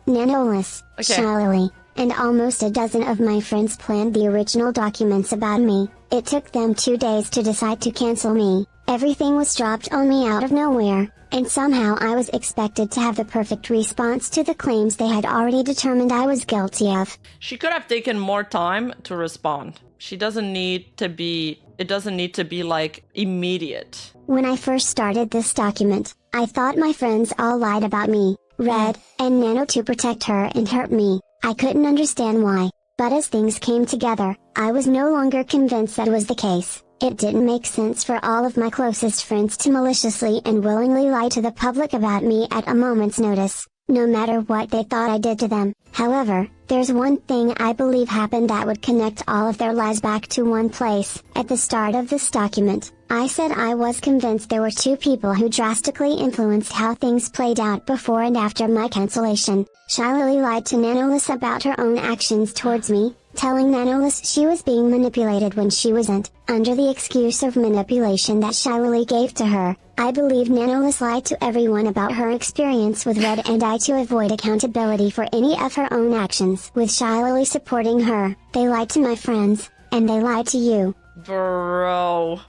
Nanoless, Okay. Shallily, and almost a dozen of my friends planned the original documents about me. It took them 2 days to decide to cancel me. Everything was dropped on me out of nowhere, and somehow I was expected to have the perfect response to the claims they had already determined I was guilty of. She could have taken more time to respond. She doesn't need to be, it doesn't need to be like immediate. When I first started this document, I thought my friends all lied about me, Red, and Nano to protect her and hurt me. I couldn't understand why, but as things came together, I was no longer convinced that was the case. It didn't make sense for all of my closest friends to maliciously and willingly lie to the public about me at a moment's notice, no matter what they thought I did to them. However, there's one thing I believe happened that would connect all of their lies back to one place. At the start of this document, I said I was convinced there were two people who drastically influenced how things played out before and after my cancellation. Shallily lied to Nanoless about her own actions towards me, telling Nanoless she was being manipulated when she wasn't, under the excuse of manipulation that Shallily gave to her. I believe Nanoless lied to everyone about her experience with Red and I to avoid accountability for any of her own actions. With Shallily supporting her, they lied to my friends, and they lied to you. Bro,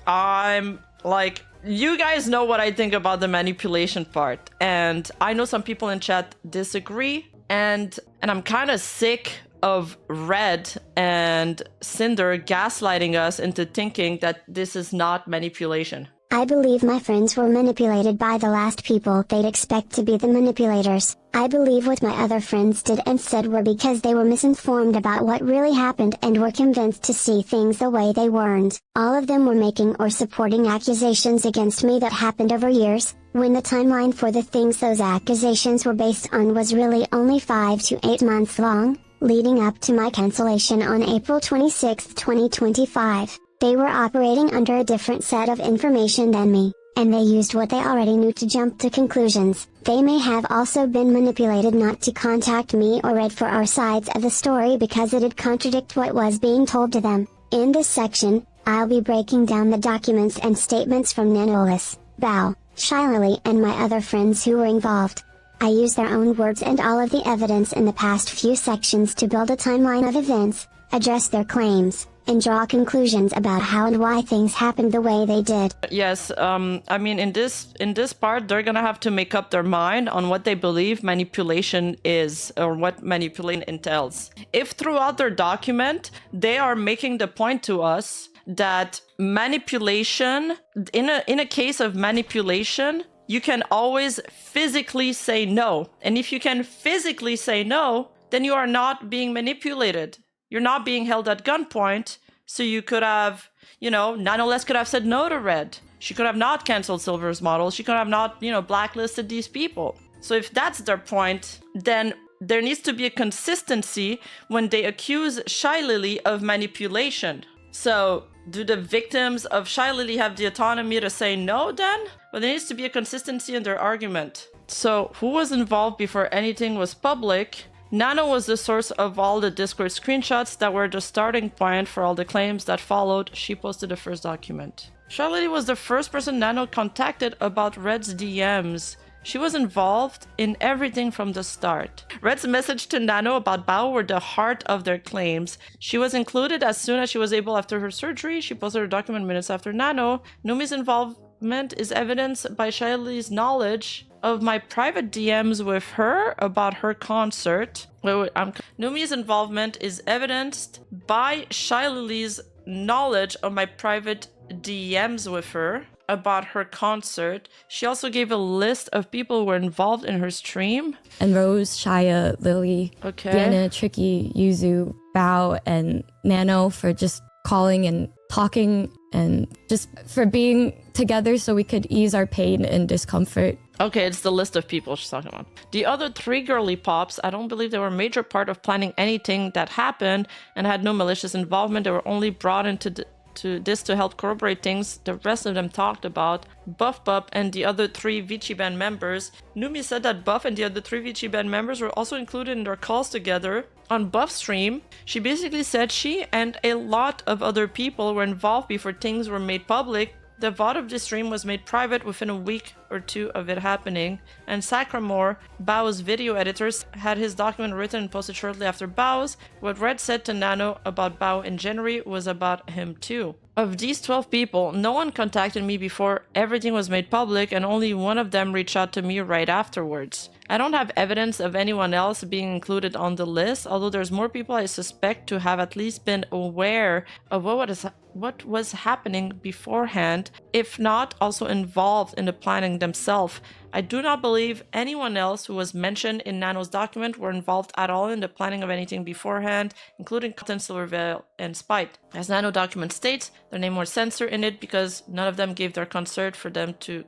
I'm like, you guys know what I think about the manipulation part, and I know some people in chat disagree, and I'm kind of sick of Red and Sinder gaslighting us into thinking that this is not manipulation. I believe my friends were manipulated by the last people they'd expect to be the manipulators. I believe what my other friends did and said were because they were misinformed about what really happened and were convinced to see things the way they weren't. All of them were making or supporting accusations against me that happened over years, when the timeline for the things those accusations were based on was really only 5 to 8 months long, leading up to my cancellation on April 26, 2025. They were operating under a different set of information than me, and they used what they already knew to jump to conclusions. They may have also been manipulated not to contact me or Red for our sides of the story because it'd contradict what was being told to them. In this section, I'll be breaking down the documents and statements from Nanoless, Bao, Shallily and my other friends who were involved. I use their own words and all of the evidence in the past few sections to build a timeline of events, address their claims, and draw conclusions about how and why things happened the way they did. Yes, I mean, in this part, they're gonna have to make up their mind on what they believe manipulation is, or what manipulation entails. If throughout their document, they are making the point to us that manipulation, in a case of manipulation, you can always physically say no. And if you can physically say no, then you are not being manipulated. You're not being held at gunpoint, so you could have, Nanoless could have said no to Red. She could have not canceled Silver's model. She could have not, blacklisted these people. So if that's their point, then there needs to be a consistency when they accuse Shy Lily of manipulation. So do the victims of Shy Lily have the autonomy to say no then? Well, there needs to be a consistency in their argument. So who was involved before anything was public? Nano was the source of all the Discord screenshots that were the starting point for all the claims that followed. She posted the first document. Charlotte was the first person Nano contacted about Red's DMs. She was involved in everything from the start. Red's message to Nano about Bao were the heart of their claims. She was included as soon as she was able after her surgery. She posted her document minutes after Nano. Numi's involvement is evidenced by Shaily's knowledge of my private DMs with her about her concert. Numi's involvement is evidenced by Shaily's knowledge of my private DMs with her about her concert. She also gave a list of people who were involved in her stream. And Rose, Shaya, Lily, Diana, Tricky, Yuzu, Bao, and Nano for just calling and talking and just for being together so we could ease our pain and discomfort. Okay, it's the list of people she's talking about. The other 3 girly pops, I don't believe they were a major part of planning anything that happened and had no malicious involvement. They were only brought into this to help corroborate things the rest of them talked about. Buff and the other 3 Vici band members. Numi said that Buff and the other 3 Vici band members were also included in their calls together. On Buff's stream, she basically said she and a lot of other people were involved before things were made public The VOD of the stream was made private within a week or two of it happening, and Sacramore, Bao's video editors, had his document written and posted shortly after Bao's. What Red said to Nano about Bao in January was about him too. Of these 12 people, no one contacted me before everything was made public, and only one of them reached out to me right afterwards. I don't have evidence of anyone else being included on the list, although there's more people I suspect to have at least been aware of what was happening beforehand, if not also involved in the planning themselves. I do not believe anyone else who was mentioned in Nano's document were involved at all in the planning of anything beforehand, including Cotton, Silvervale, and Spite. As Nano document states, their name was censored in it because none of them gave their consent for them to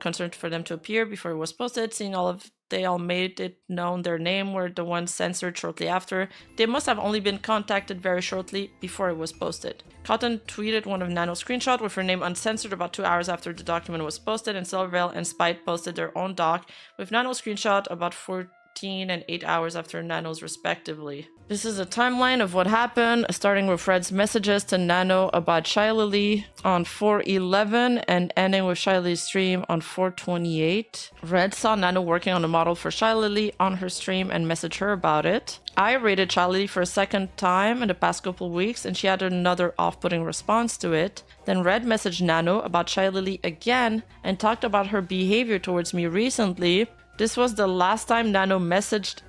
appear before it was posted. Seeing they all made it known their name were the ones censored shortly after. They must have only been contacted very shortly before it was posted. Cotton tweeted one of Nano's screenshots with her name uncensored about 2 hours after the document was posted, and Silvervale and Spite posted their own doc with Nano's screenshot about 14 and 8 hours after Nano's respectively. This is a timeline of what happened, starting with Red's messages to Nano about Shylily on 4/11 and ending with Shylily's stream on 4/28. Red saw Nano working on a model for Shylily on her stream and messaged her about it. I rated Shylily for a second time in the past couple weeks, and she had another off-putting response to it. Then Red messaged Nano about Shylily again and talked about her behavior towards me recently. This was the last time Nano messaged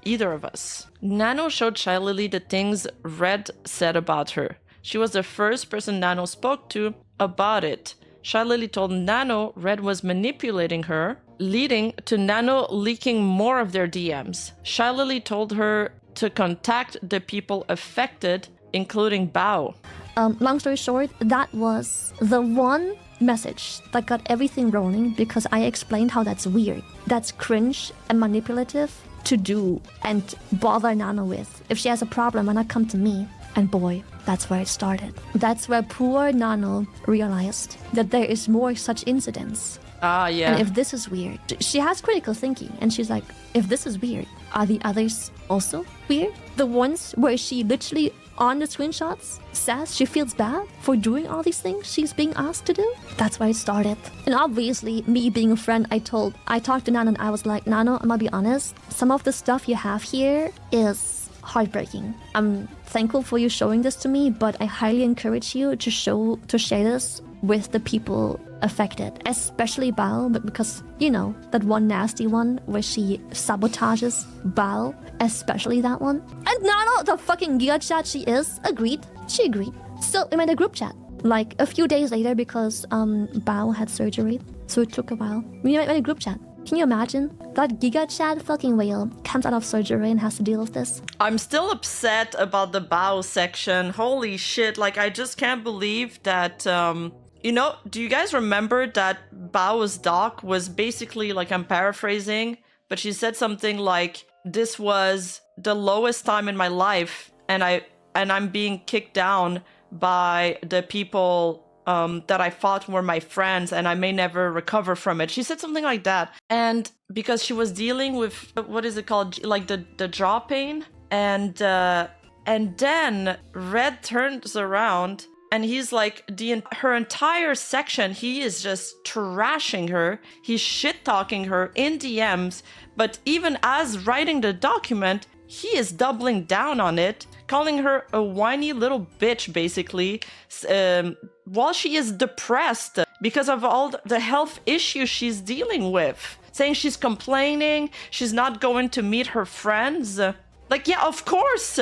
either of us. Nano showed Shylily the things Red said about her. She was the first person Nano spoke to about it. Shylily told Nano Red was manipulating her, leading to Nano leaking more of their DMs. Shylily told her to contact the people affected, including Bao. Long story short, that was the one message that got everything rolling because I explained how that's weird. That's cringe and manipulative to do and bother Nano with. If she has a problem, why not come to me? And boy, that's where it started. That's where poor Nano realized that there is more such incidents. Yeah. And if this is weird, she has critical thinking and she's like, if this is weird, are the others also weird? The ones where she literally on the screenshots says she feels bad for doing all these things she's being asked to do? That's where it started. And obviously, me being a friend, I talked to Nano and I was like, Nano, I'm gonna be honest, some of the stuff you have here is heartbreaking. I'm thankful for you showing this to me, but I highly encourage you to share this with the people affected, especially Bao, but because, you know, that one nasty one where she sabotages Bao, especially that one. And Nano, the fucking giga chat she is, agreed. She agreed. So we made a group chat, like a few days later because Bao had surgery, so it took a while. We made a group chat. Can you imagine? That giga chat fucking whale comes out of surgery and has to deal with this. I'm still upset about the Bao section. Holy shit, like I just can't believe that, you know, do you guys remember that Bao's doc was basically, like, I'm paraphrasing, but she said something like, this was the lowest time in my life and I'm being kicked down by the people that I thought were my friends and I may never recover from it. She said something like that. And because she was dealing with, what is it called? Like the jaw pain. And then Red turns around and he's like, her entire section, he is just trashing her. He's shit-talking her in DMs. But even as writing the document, he is doubling down on it, calling her a whiny little bitch, basically, while she is depressed because of all the health issues she's dealing with. Saying she's complaining, she's not going to meet her friends. Like, yeah, of course.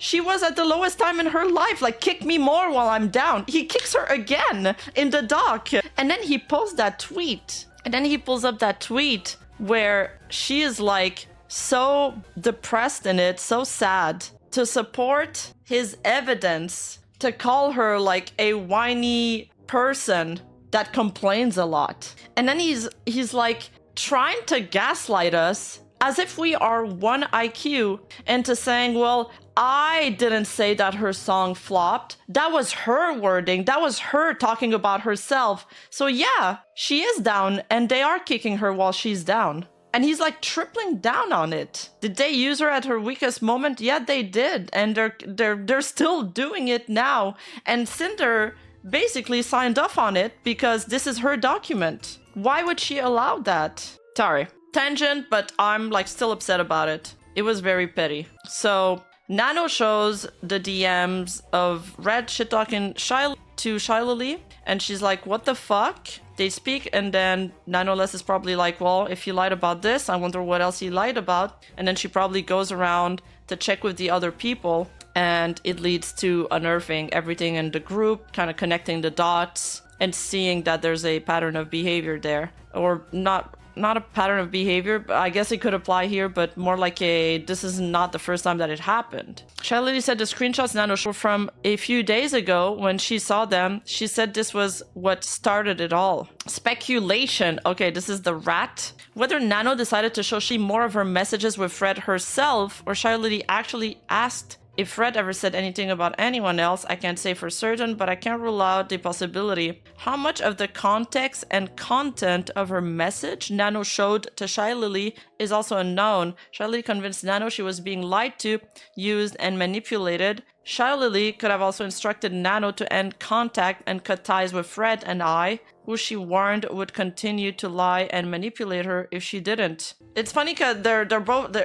She was at the lowest time in her life. Like, kick me more while I'm down. He kicks her again in the doc. And then he posts that tweet. And then he pulls up that tweet where she is like so depressed in it, so sad, to support his evidence, to call her like a whiny person that complains a lot. And then he's like trying to gaslight us as if we are one IQ into saying, well, I didn't say that her song flopped. That was her wording. That was her talking about herself. So yeah, she is down and they are kicking her while she's down. And he's like tripling down on it. Did they use her at her weakest moment? Yeah, they did. And they're still doing it now. And Sinder basically signed off on it because this is her document. Why would she allow that? Sorry. Tangent, but I'm like still upset about it. It was very petty. So Nano shows the DMs of Red shit-talking to Shilely, and she's like, what the fuck? They speak, and then Nanoless is probably like, well, if you lied about this, I wonder what else he lied about. And then she probably goes around to check with the other people, and it leads to unearthing everything in the group, kind of connecting the dots and seeing that there's a pattern of behavior there. Or not a pattern of behavior, but I guess it could apply here, but more like this is not the first time that it happened. Shilely said the screenshots Nano showed from a few days ago when she saw them, she said this was what started it all. Speculation. Okay, this is the rat. Whether Nano decided to show she more of her messages with Fred herself, or Shilely actually asked if Fred ever said anything about anyone else, I can't say for certain, but I can't rule out the possibility. How much of the context and content of her message Nano showed to Shilely is also unknown. Shilely convinced Nano she was being lied to, used, and manipulated. Shilely could have also instructed Nano to end contact and cut ties with Fred and I, who she warned would continue to lie and manipulate her if she didn't. It's funny because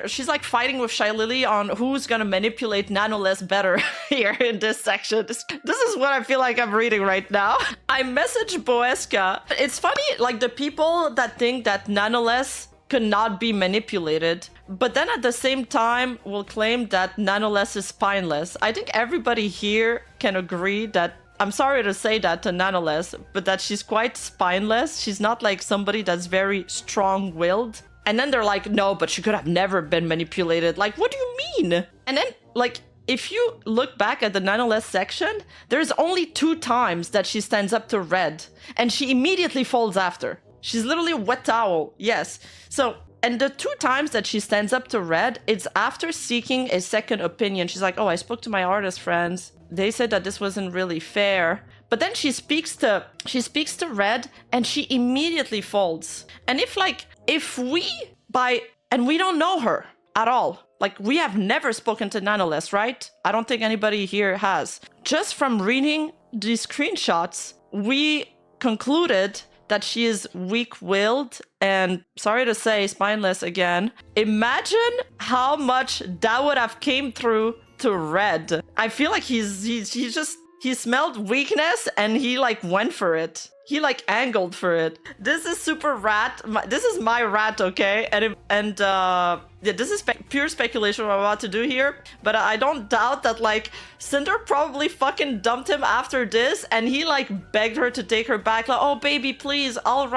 she's like fighting with Shilely on who's gonna manipulate Nano less better here in this section. This is what I feel like I'm reading right now. I messaged Boeska. It's funny, like the people that think that Nanoless could not be manipulated, but then at the same time will claim that Nanoless is spineless. I think everybody here can agree that, I'm sorry to say that to Nanoless, but that she's quite spineless. She's not like somebody that's very strong-willed. And then they're like, no, but she could have never been manipulated. Like, what do you mean? And then, like, if you look back at the Nanoless section, there's only 2 times that she stands up to Red, and she immediately folds after. She's literally a wet towel, yes. So, and the 2 times that she stands up to Red, it's after seeking a second opinion. She's like, oh, I spoke to my artist friends. They said that this wasn't really fair. But then she speaks to Red, and she immediately folds. And and we don't know her at all. Like, we have never spoken to Nanoless, right? I don't think anybody here has. Just from reading these screenshots, we concluded that she is weak-willed and, sorry to say, spineless again. Imagine how much that would have came through to Red. I feel like he smelled weakness and he like went for it. He like angled for it. This is super rat. This is my rat, okay? Yeah, this is pure speculation what I'm about to do here. But I don't doubt that like Sinder probably fucking dumped him after this, and he like begged her to take her back. Like, oh baby, please, I'll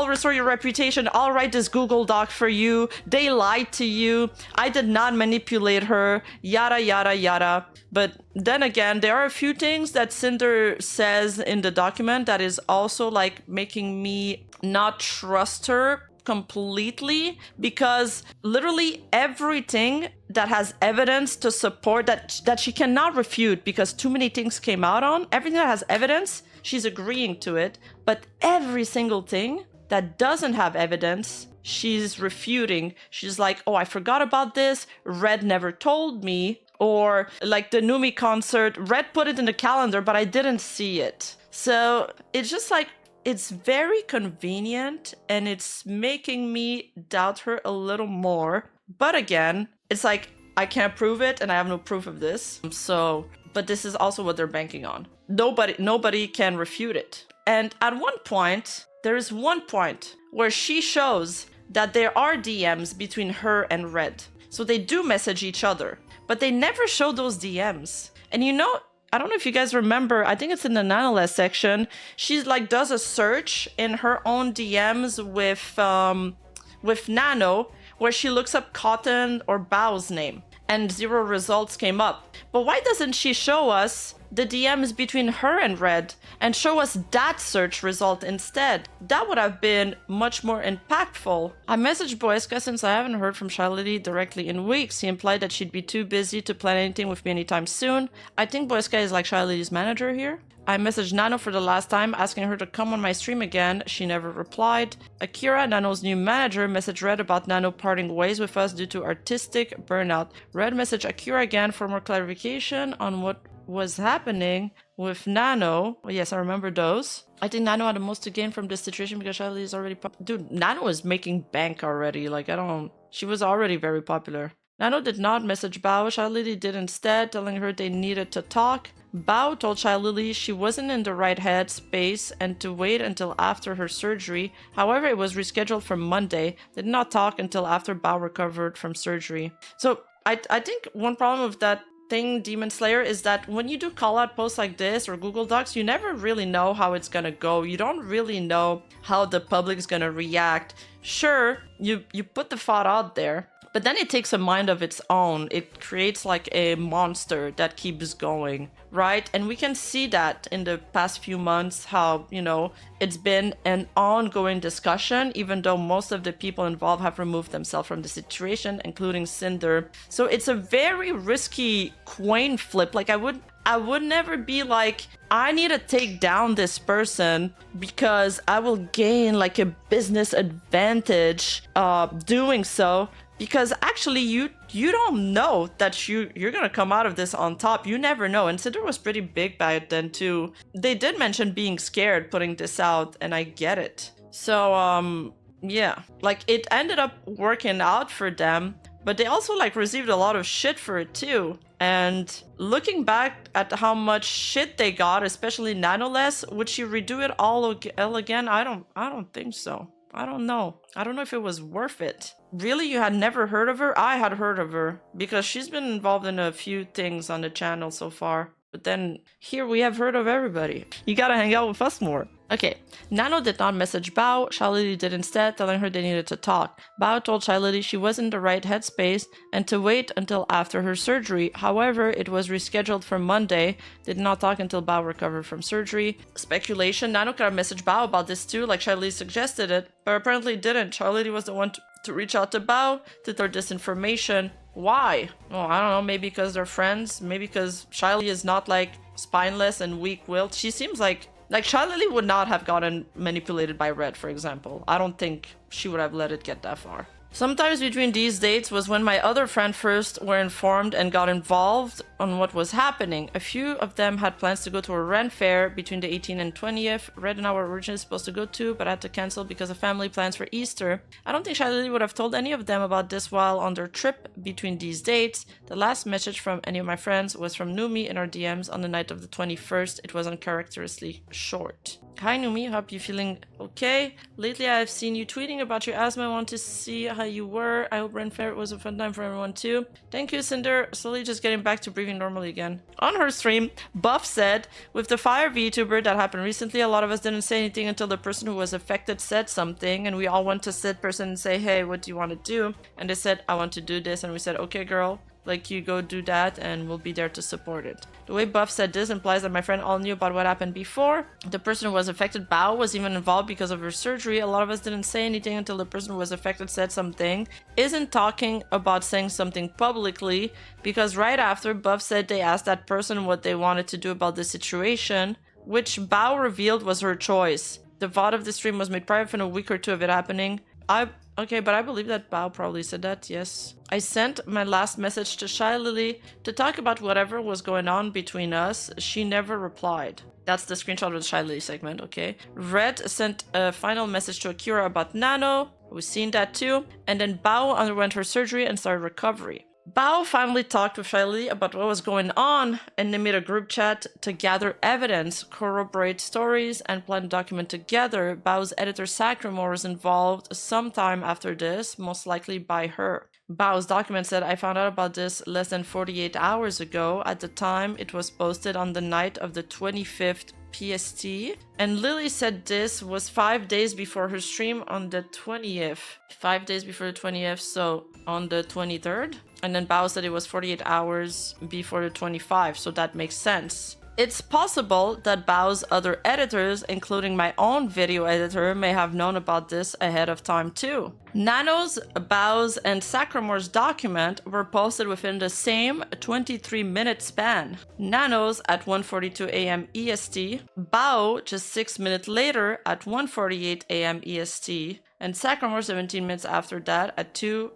restore your reputation. I'll write this Google Doc for you. They lied to you. I did not manipulate her. Yada, yada, yada. But then again, there are a few things that Sinder says in the document that is also like making me not trust her completely, because literally everything that has evidence to support that she cannot refute because too many things came out on, everything that has evidence, she's agreeing to it. But every single thing that doesn't have evidence, she's refuting. She's like, oh, I forgot about this. Red never told me. Or like the Numi concert, Red put it in the calendar, but I didn't see it. So it's just like, it's very convenient and it's making me doubt her a little more. But again, it's like, I can't prove it and I have no proof of this. So, but this is also what they're banking on. Nobody can refute it. And at one point, there is one point where she shows that there are DMs between her and Red. So they do message each other, but they never show those DMs. And you know, I don't know if you guys remember, I think it's in the Nanoless section, she's like does a search in her own DMs with Nano, where she looks up Cotton or Bao's name, and 0 results came up. But why doesn't she show us the DMs between her and Red and show us that search result instead? That would have been much more impactful. I messaged Boeska since I haven't heard from Shilely directly in weeks. He implied that she'd be too busy to plan anything with me anytime soon. I think Boeska is like Shilely's manager here. I messaged Nano for the last time, asking her to come on my stream again. She never replied. Akira, Nano's new manager, messaged Red about Nano parting ways with us due to artistic burnout. Red messaged Akira again for more clarification on what was happening with Nano. Yes, I remember those. I think Nano had the most to gain from this situation because Charlie is already dude, Nano was making bank already. Like, she was already very popular. Nano did not message Bao. Shy Lily did instead, telling her they needed to talk. Bao told Shy Lily she wasn't in the right head space and to wait until after her surgery. However, it was rescheduled for Monday. They did not talk until after Bao recovered from surgery. So I think one problem with that thing, Demon Slayer, is that when you do call out posts like this or Google Docs, you never really know how it's gonna go. You don't really know how the public's gonna react. Sure, you put the thought out there, but then it takes a mind of its own. It creates like a monster that keeps going, right? And we can see that in the past few months, how, you know, it's been an ongoing discussion, even though most of the people involved have removed themselves from the situation, including Sinder. So it's a very risky coin flip. Like, I would never be like, I need to take down this person because I will gain like a business advantage doing so. Because actually, you don't know that you're gonna come out of this on top. You never know. And Cinder was pretty big back then too. They did mention being scared putting this out, and I get it. So yeah, like it ended up working out for them, but they also like received a lot of shit for it too. And looking back at how much shit they got, especially Nanoless, would she redo it all again? I don't think so. I don't know. I don't know if it was worth it. Really? You had never heard of her? I had heard of her because she's been involved in a few things on the channel so far. But then here we have heard of everybody. You gotta hang out with us more. Okay, Nano did not message Bao. Shy Lily did instead, telling her they needed to talk. Bao told Shy Lily she was in the right headspace and to wait until after her surgery. However, it was rescheduled for Monday. They did not talk until Bao recovered from surgery. Speculation, Nano could have messaged Bao about this too, like Shy Lily suggested it, but apparently didn't. Shy Lily was the one to reach out to Bao to throw this information. Why? Oh, I don't know, maybe because they're friends, maybe because Shy Lily is not like spineless and weak-willed. She seems like Shy Lily would not have gotten manipulated by Red, for example. I don't think she would have let it get that far. Sometimes between these dates was when my other friend first were informed and got involved on what was happening. A few of them had plans to go to a Ren fair between the 18th and 20th. Red and I were originally supposed to go to, but had to cancel because of family plans for Easter. I don't think Shy Lily would have told any of them about this while on their trip between these dates. The last message from any of my friends was from Numi in our DMs on the night of the 21st. It was uncharacteristically short. Hi Numi, hope you're feeling okay. Lately I've seen you tweeting about your asthma. I want to see how you were. I hope Ren Fair was a fun time for everyone too. Thank you, Cinder. Slowly just getting back to breathing normally again. On her stream, Buff said, with the fire VTuber that happened recently, a lot of us didn't say anything until the person who was affected said something, and we all went to said person and say, hey, what do you want to do? And they said, I want to do this, and we said, okay girl. Like, you go do that and we'll be there to support it. The way Buff said this implies that my friend all knew about what happened before. The person who was affected, Bao, was even involved because of her surgery. A lot of us didn't say anything until the person who was affected said something. Isn't talking about saying something publicly, because right after, Buff said they asked that person what they wanted to do about the situation, which Bao revealed was her choice. The VOD of the stream was made private in a week or two of it happening. Okay, but I believe that Bao probably said that, yes. I sent my last message to Shy Lily to talk about whatever was going on between us. She never replied. That's the screenshot of the Shy Lily segment, okay. Red sent a final message to Akira about Nano. We've seen that too. And then Bao underwent her surgery and started recovery. Bao finally talked with Shy Lily about what was going on, and they made a group chat to gather evidence, corroborate stories, and plan a document together. Bao's editor Sacramore was involved sometime after this, most likely by her. Bao's document said, I found out about this less than 48 hours ago. At the time, it was posted on the night of the 25th PST, and Lily said this was 5 days before her stream on the 20th. 5 days before the 20th, so on the 23rd. And then Bao said it was 48 hours before the 25, so that makes sense. It's possible that Bao's other editors, including my own video editor, may have known about this ahead of time too. Nano's, Bao's, and Sacramore's document were posted within the same 23-minute span. Nano's at 1:42 a.m. EST, Bao just 6 minutes later at 1:48 a.m. EST, and Sacramore 17 minutes after that at 2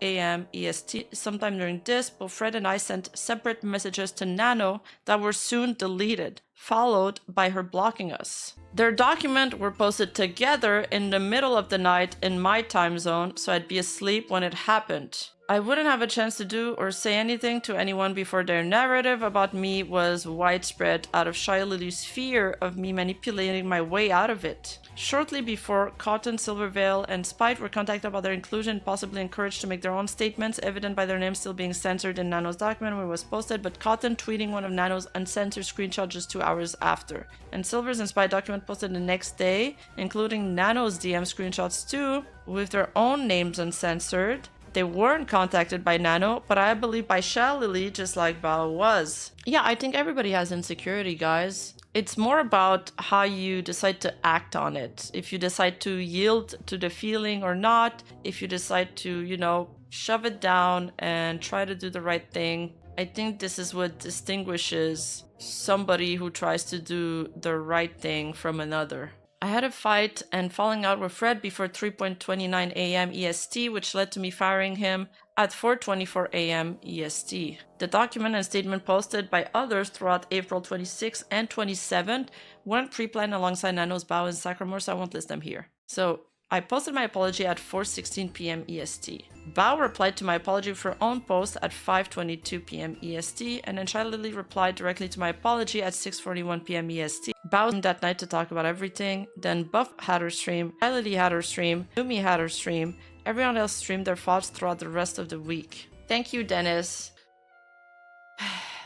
a.m. EST. Sometime during this, both Fred and I sent separate messages to Nano that were soon deleted, followed by her blocking us. Their documents were posted together in the middle of the night in my time zone, so I'd be asleep when it happened. I wouldn't have a chance to do or say anything to anyone before their narrative about me was widespread out of Shy Lily's fear of me manipulating my way out of it. Shortly before, Cotton, Silverveil, and Spite were contacted about their inclusion, possibly encouraged to make their own statements, evident by their names still being censored in Nano's document when it was posted, but Cotton tweeting one of Nano's uncensored screenshots just 2 hours after. And Silver's and Spite document posted the next day, including Nano's DM screenshots too, with their own names uncensored. They weren't contacted by Nano, but I believe by Shy Lily, just like Bao was. Yeah, I think everybody has insecurity, guys. It's more about how you decide to act on it. If you decide to yield to the feeling or not, if you decide to, you know, shove it down and try to do the right thing. I think this is what distinguishes somebody who tries to do the right thing from another. I had a fight and falling out with Fred before 3:29 a.m. EST, which led to me firing him at 4:24 a.m. EST. The document and statement posted by others throughout April 26th and 27th weren't pre-planned alongside Nano's Bao and Sacramore, so I won't list them here. So I posted my apology at 4:16 p.m. EST. Bao replied to my apology for her own post at 5:22 p.m. EST, and then Shy Lily replied directly to my apology at 6:41 p.m. EST. Bao came that night to talk about everything. Then Buff had her stream, Shy Lily had her stream, Lumi had her stream. Everyone else streamed their thoughts throughout the rest of the week. Thank you, Dennis.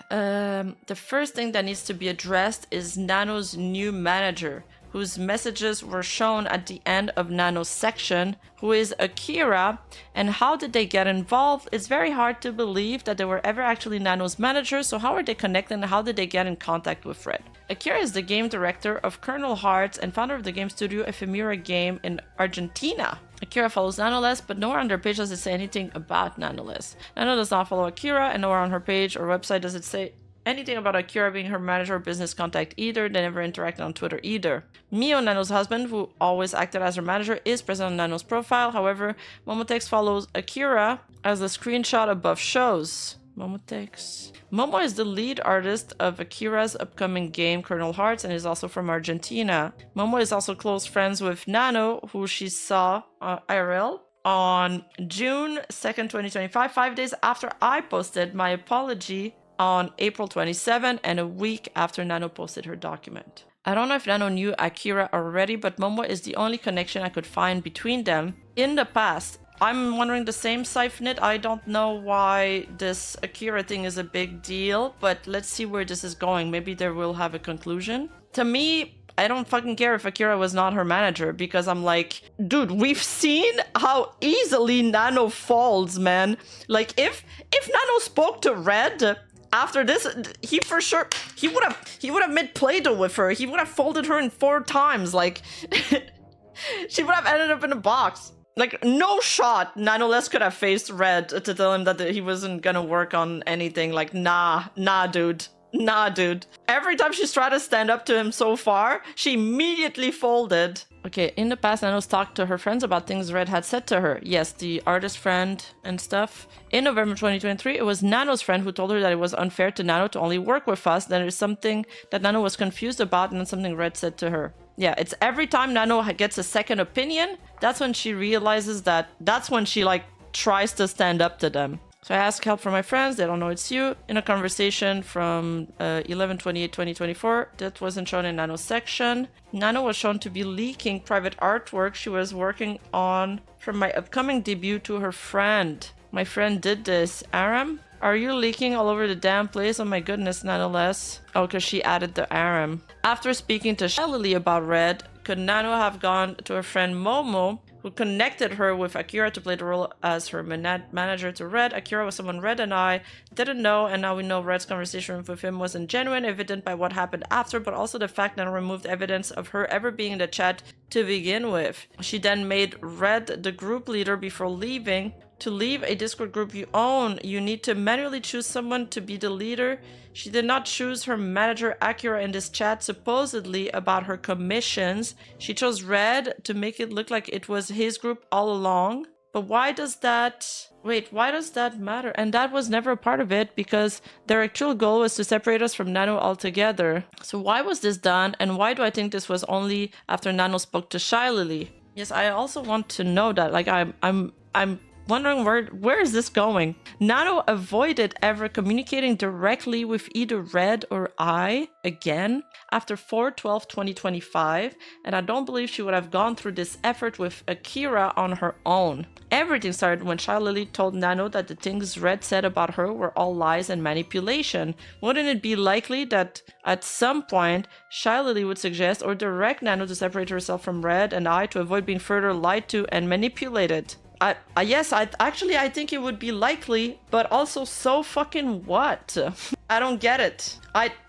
The first thing that needs to be addressed is Nano's new manager, whose messages were shown at the end of Nano's section, who is Akira, and how did they get involved? It's very hard to believe that they were ever actually Nano's manager, so how are they connected and how did they get in contact with Fred? Akira is the game director of Kernel Hearts and founder of the game studio Ephemera Game in Argentina. Akira follows Nanoless, but nowhere on their page does it say anything about Nanoless. Nano does not follow Akira, and nowhere on her page or website does it say anything about Akira being her manager or business contact either. They never interacted on Twitter either. Mio, Nano's husband, who always acted as her manager, is present on Nano's profile. However, Momotex follows Akira as the screenshot above shows. Momotex. Momo is the lead artist of Akira's upcoming game, Kernel Hearts, and is also from Argentina. Momo is also close friends with Nano, who she saw IRL on June 2nd, 2025, 5 days after I posted my apology on April 27 and a week after Nano posted her document. I don't know if Nano knew Akira already, but Momo is the only connection I could find between them in the past. I'm wondering the same, Siphonit. I don't know why this Akira thing is a big deal, but let's see where this is going. Maybe there will have a conclusion. To me, I don't fucking care if Akira was not her manager, because I'm like, dude, we've seen how easily Nano falls, man. Like, if Nano spoke to Red after this, he for sure, he would have made Play-Doh with her. He would have folded her in 4 times. Like, she would have ended up in a box. Like, no shot Nanoless could have faced Red to tell him that he wasn't gonna work on anything. Like, nah, dude. Nah, dude. Every time she's tried to stand up to him so far, she immediately folded. Okay, in the past, Nano's talked to her friends about things Red had said to her. Yes, the artist friend and stuff. In November 2023, it was Nano's friend who told her that it was unfair to Nano to only work with us. That is something that Nano was confused about and something Red said to her. Yeah, it's every time Nano gets a second opinion, that's when she realizes that's when she, like, tries to stand up to them. So I ask help from my friends, they don't know it's you. In a conversation from 11/28/2024, that wasn't shown in Nano's section. Nano was shown to be leaking private artwork she was working on for my upcoming debut to her friend. My friend did this. Aram? Are you leaking all over the damn place? Oh my goodness, Nanoless. Oh, because she added the Aram. After speaking to Shy Lily about Red, could Nano have gone to her friend Momo, who connected her with Akira to play the role as her manager to Red? Akira was someone Red and I didn't know, and now we know Red's conversation with him wasn't genuine, evident by what happened after, but also the fact that removed evidence of her ever being in the chat to begin with. She then made Red the group leader before leaving. To leave a Discord group you own, you need to manually choose someone to be the leader. She did not choose her manager Akira in this chat, supposedly about her commissions. She chose Red to make it look like it was his group all along. But why does that... Wait, why does that matter? And that was never a part of it because their actual goal was to separate us from Nano altogether. So why was this done? And why do I think this was only after Nano spoke to Shy Lily? Yes, I also want to know that. Like, I'm wondering where is this going? Nano avoided ever communicating directly with either Red or I again after 4/12/2025, and I don't believe she would have gone through this effort with Akira on her own. Everything started when Shy Lily told Nano that the things Red said about her were all lies and manipulation. Wouldn't it be likely that at some point Shy Lily would suggest or direct Nano to separate herself from Red and I to avoid being further lied to and manipulated? Yes, I think it would be likely, but also so fucking what? I don't get it.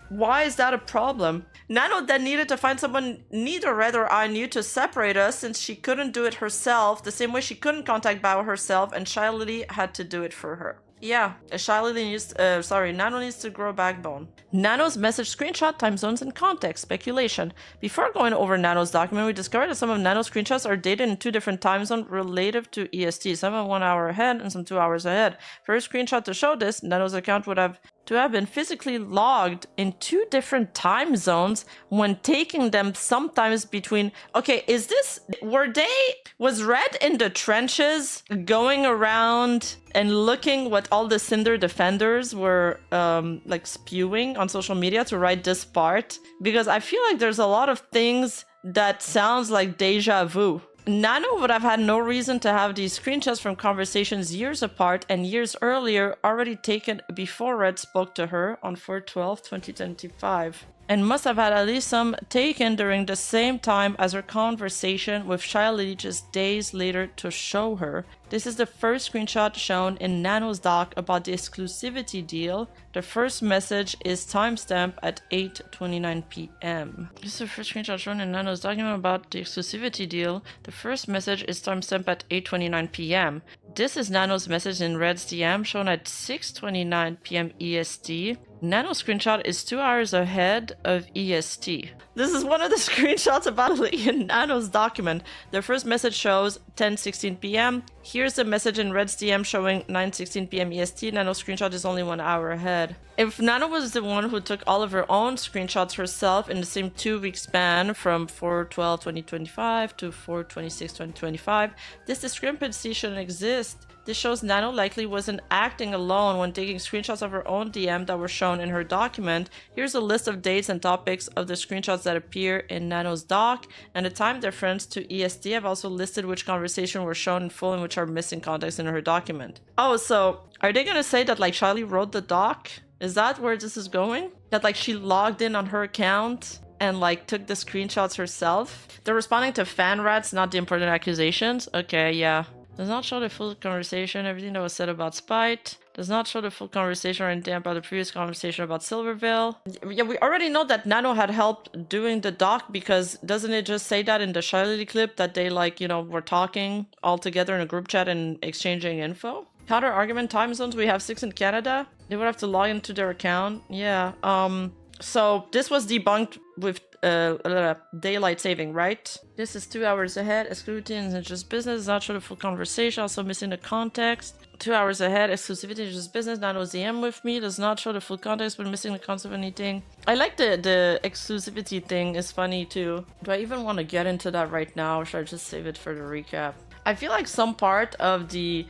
Why is that a problem? Nano then needed to find someone neither Red or I knew to separate us since she couldn't do it herself, the same way she couldn't contact Bao herself, and Shy Lily had to do it for her. Yeah, Nano needs to grow a backbone. Nano's message screenshot, time zones, and context. Speculation. Before going over Nano's document, we discovered that some of Nano's screenshots are dated in 2 different time zones relative to EST. Some are 1 hour ahead and some 2 hours ahead. For a screenshot to show this, Nano's account would have to have been physically logged in 2 different time zones when taking them sometimes between... Okay, was Red in the trenches going around and looking what all the Sinder defenders were like spewing on social media to write this part? Because I feel like there's a lot of things that sounds like deja vu. Nano would have had no reason to have these screenshots from conversations years apart and years earlier already taken before Red spoke to her on 4/12/2025. And must have had at least some taken during the same time as her conversation with Shy Lily just days later to show her. This is the first screenshot shown in Nano's doc about the exclusivity deal. The first message is timestamped at 8:29 p.m. This is the first screenshot shown in Nano's document about the exclusivity deal. The first message is timestamped at 8:29 p.m. This is Nano's message in Red's DM shown at 6:29 p.m. EST. Nano's screenshot is 2 hours ahead of EST. This is one of the screenshots about in Nano's document. The first message shows 10:16 p.m. Here's the message in Red's DM showing 9:16 p.m. EST. Nano's screenshot is only 1 hour ahead. If Nano was the one who took all of her own screenshots herself in the same 2-week span from 4/12/2025 to 4/26/2025, this discrepancy shouldn't exist. This shows Nano likely wasn't acting alone when taking screenshots of her own DM that were shown in her document. Here's a list of dates and topics of the screenshots that appear in Nano's doc, and the time difference to EST. I've also listed which conversations were shown in full and which are missing context in her document. Oh, so are they gonna say that like Charlie wrote the doc? Is that where this is going? That like she logged in on her account and like took the screenshots herself? They're responding to fan rats, not the important accusations? Okay, yeah. Does not show the full conversation, everything that was said about Spite. Does not show the full conversation or anything about the previous conversation about Silverville. Yeah, we already know that Nano had helped doing the doc because doesn't it just say that in the Shy Lily clip that they like, you know, were talking all together in a group chat and exchanging info? Counter argument time zones, we have 6 in Canada. They would have to log into their account. Yeah, so this was debunked with daylight saving, right? This is 2 hours ahead. Exclusivity is just business. Does not show the full conversation. Also missing the context. 2 hours ahead. Exclusivity is just business. Nano's DM with me. Does not show the full context, but missing the concept of anything. I like the exclusivity thing. Is funny too. Do I even want to get into that right now, or should I just save it for the recap? I feel like some part of the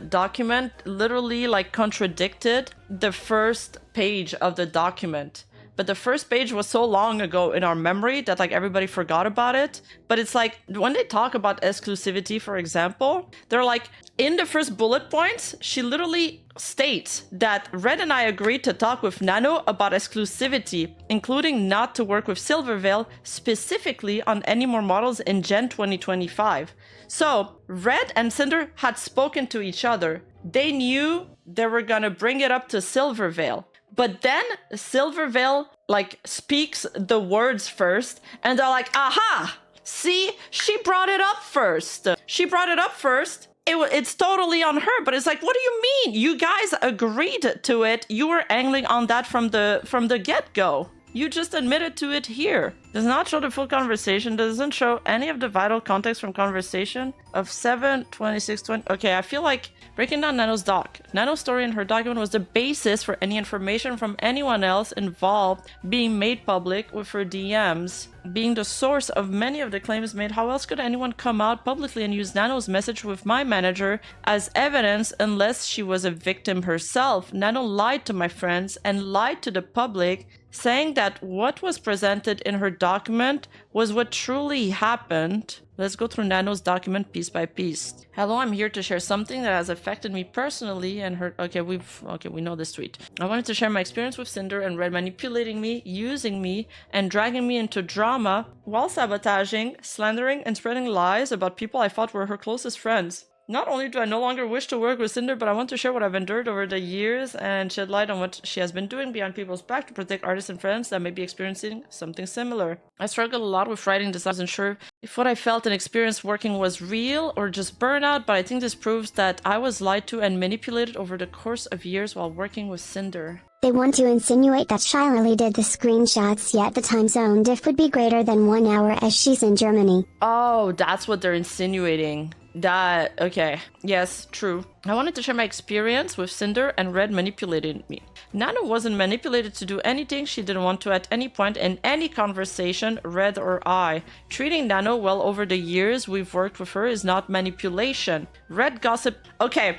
document literally like contradicted the first page of the document. But the first page was so long ago in our memory that like everybody forgot about it. But it's like when they talk about exclusivity, for example, they're like in the first bullet points, she literally states that Red and I agreed to talk with Nano about exclusivity, including not to work with Silverville specifically on any more models in Gen 2025. So Red and Sinder had spoken to each other. They knew they were gonna bring it up to Silverville. But then Silverville like speaks the words first and they're like, aha, see, she brought it up first. She brought it up first. It's totally on her, but it's like, what do you mean? You guys agreed to it. You were angling on that from the get-go. You just admitted to it here. Does not show the full conversation. Doesn't show any of the vital context from conversation of 7/26/20. Okay, I feel like breaking down Nano's doc. Nano's story in her document was the basis for any information from anyone else involved being made public, with her DMs being the source of many of the claims made. How else could anyone come out publicly and use Nano's message with my manager as evidence unless she was a victim herself? Nano lied to my friends and lied to the public, saying that what was presented in her document was what truly happened. Let's go through Nano's document piece by piece. Hello, I'm here to share something that has affected me personally and her. Okay, we know this tweet. I wanted to share my experience with Sinder and Red manipulating me, using me, and dragging me into drama while sabotaging, slandering, and spreading lies about people I thought were her closest friends. Not only do I no longer wish to work with Sinder, but I want to share what I've endured over the years and shed light on what she has been doing behind people's back to protect artists and friends that may be experiencing something similar. I struggled a lot with writing this. I wasn't sure if what I felt and experienced working was real or just burnout, but I think this proves that I was lied to and manipulated over the course of years while working with Sinder. They want to insinuate that Shiley did the screenshots, yet the time zone diff would be greater than 1 hour as she's in Germany. Oh, that's what they're insinuating. Okay. Yes, true. I wanted to share my experience with Sinder and Red manipulated me. Nano wasn't manipulated to do anything she didn't want to at any point in any conversation, Red or I. Treating Nano well over the years we've worked with her is not manipulation. Red gossip. Okay.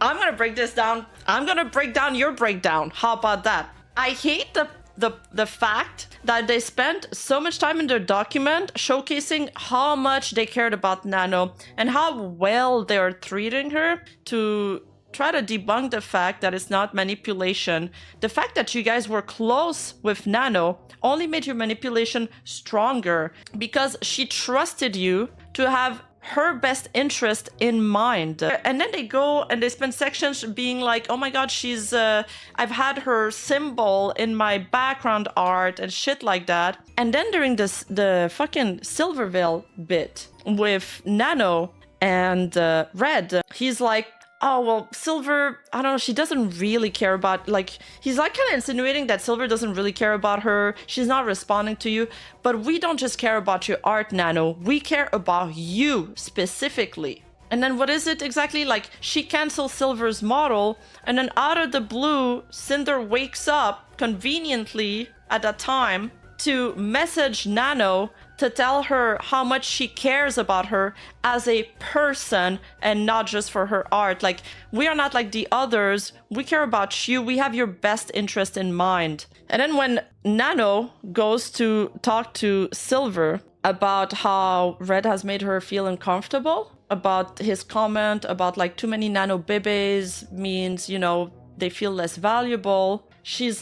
I'm gonna break this down. I'm gonna break down your breakdown. How about that? I hate the fact that they spent so much time in their document showcasing how much they cared about Nano and how well they are treating her, to try to debunk the fact that it's not manipulation. The fact that you guys were close with Nano only made your manipulation stronger because she trusted you to have her best interest in mind. And then they go and they spend sections being like, oh my god, she's I've had her symbol in my background art and shit like that. And then during the fucking Silvervale bit with Nano and Red, he's like, oh, well, Silver, I don't know, she doesn't really care about, like, he's like kind of insinuating that Silver doesn't really care about her. She's not responding to you. But we don't just care about your art, Nano. We care about you specifically. And then what is it exactly? Like, she cancels Silver's model, and then out of the blue, Sinder wakes up conveniently at that time to message Nano to tell her how much she cares about her as a person and not just for her art. Like, we are not like the others. We care about you. We have your best interest in mind. And then when Nano goes to talk to Silver about how Red has made her feel uncomfortable, about his comment about like too many Nano bebes means, you know, they feel less valuable. She's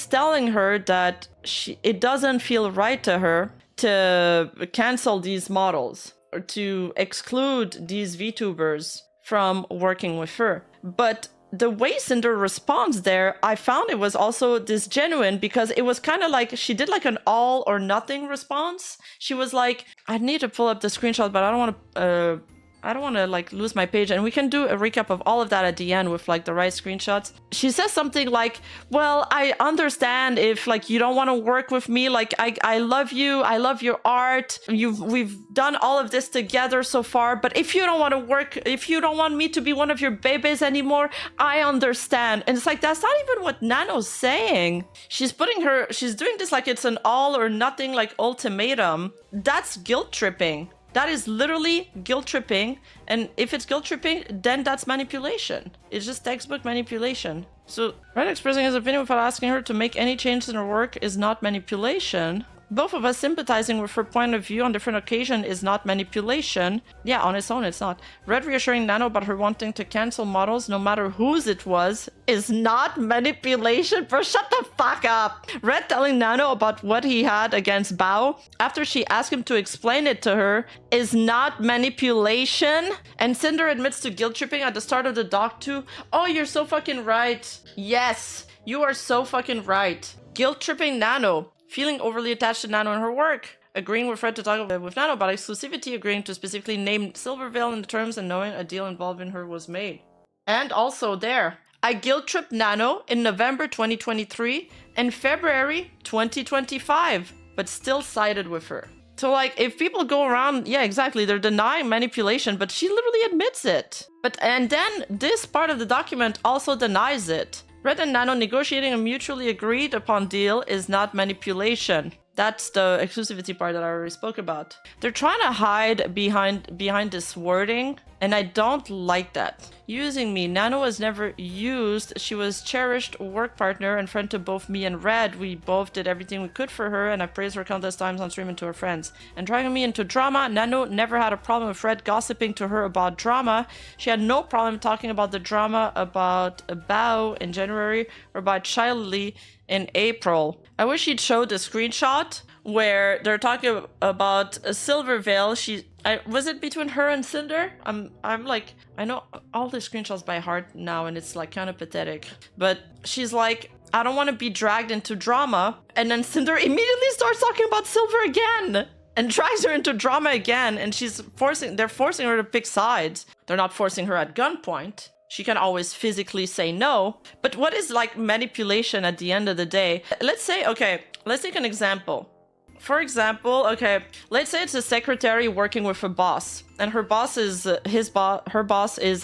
telling her that it doesn't feel right to her to cancel these models or to exclude these VTubers from working with her. But the way Sinder responds there, I found it was also disgenuine because it was kind of like she did like an all or nothing response. She was like, I need to pull up the screenshot, but I don't want to like lose my page, and we can do a recap of all of that at the end with like the right screenshots. She says something like, well, I understand if like you don't want to work with me, like I love you, I love your art, we've done all of this together so far, but if you don't want to work, if you don't want me to be one of your babies anymore, I understand. And it's like, that's not even what Nano's saying. She's doing this like it's an all or nothing like ultimatum. That's guilt tripping. That is literally guilt tripping. And if it's guilt tripping, then that's manipulation. It's just textbook manipulation. So Red expressing his opinion without asking her to make any changes in her work is not manipulation. Both of us sympathizing with her point of view on different occasions is not manipulation. Yeah, on its own, it's not. Red reassuring Nano about her wanting to cancel models, no matter whose it was, is not manipulation. Bro, shut the fuck up. Red telling Nano about what he had against Bao after she asked him to explain it to her is not manipulation. And Sinder admits to guilt tripping at the start of the doc too. Oh, you're so fucking right. Yes, you are so fucking right. Guilt tripping Nano. Feeling overly attached to Nano and her work. Agreeing with Red to talk with Nano about exclusivity. Agreeing to specifically name Silvervale in the terms and knowing a deal involving her was made. And also there, I guilt tripped Nano in November 2023 and February 2025, but still sided with her. So like, if people go around, yeah, exactly, they're denying manipulation, but she literally admits it. And then this part of the document also denies it. Red and Nano negotiating a mutually agreed upon deal is not manipulation. That's the exclusivity part that I already spoke about. They're trying to hide behind this wording, and I don't like that. Using me. Nano was never used. She was cherished work partner and friend to both me and Red. We both did everything we could for her, and I praised her countless times on stream and to her friends. And dragging me into drama, Nano never had a problem with Red gossiping to her about drama. She had no problem talking about the drama about Bao in January or about Shiley in April. I wish he'd showed a screenshot where they're talking about a Silver Veil. Was it between her and Sinder? I'm like, I know all the screenshots by heart now, and it's like kind of pathetic. But she's like, I don't want to be dragged into drama. And then Sinder immediately starts talking about Silver again and drags her into drama again. And they're forcing her to pick sides. They're not forcing her at gunpoint. She can always physically say no. But what is like manipulation at the end of the day? Let's say, okay, let's take an example. For example, okay, let's say it's a secretary working with a boss, and her boss is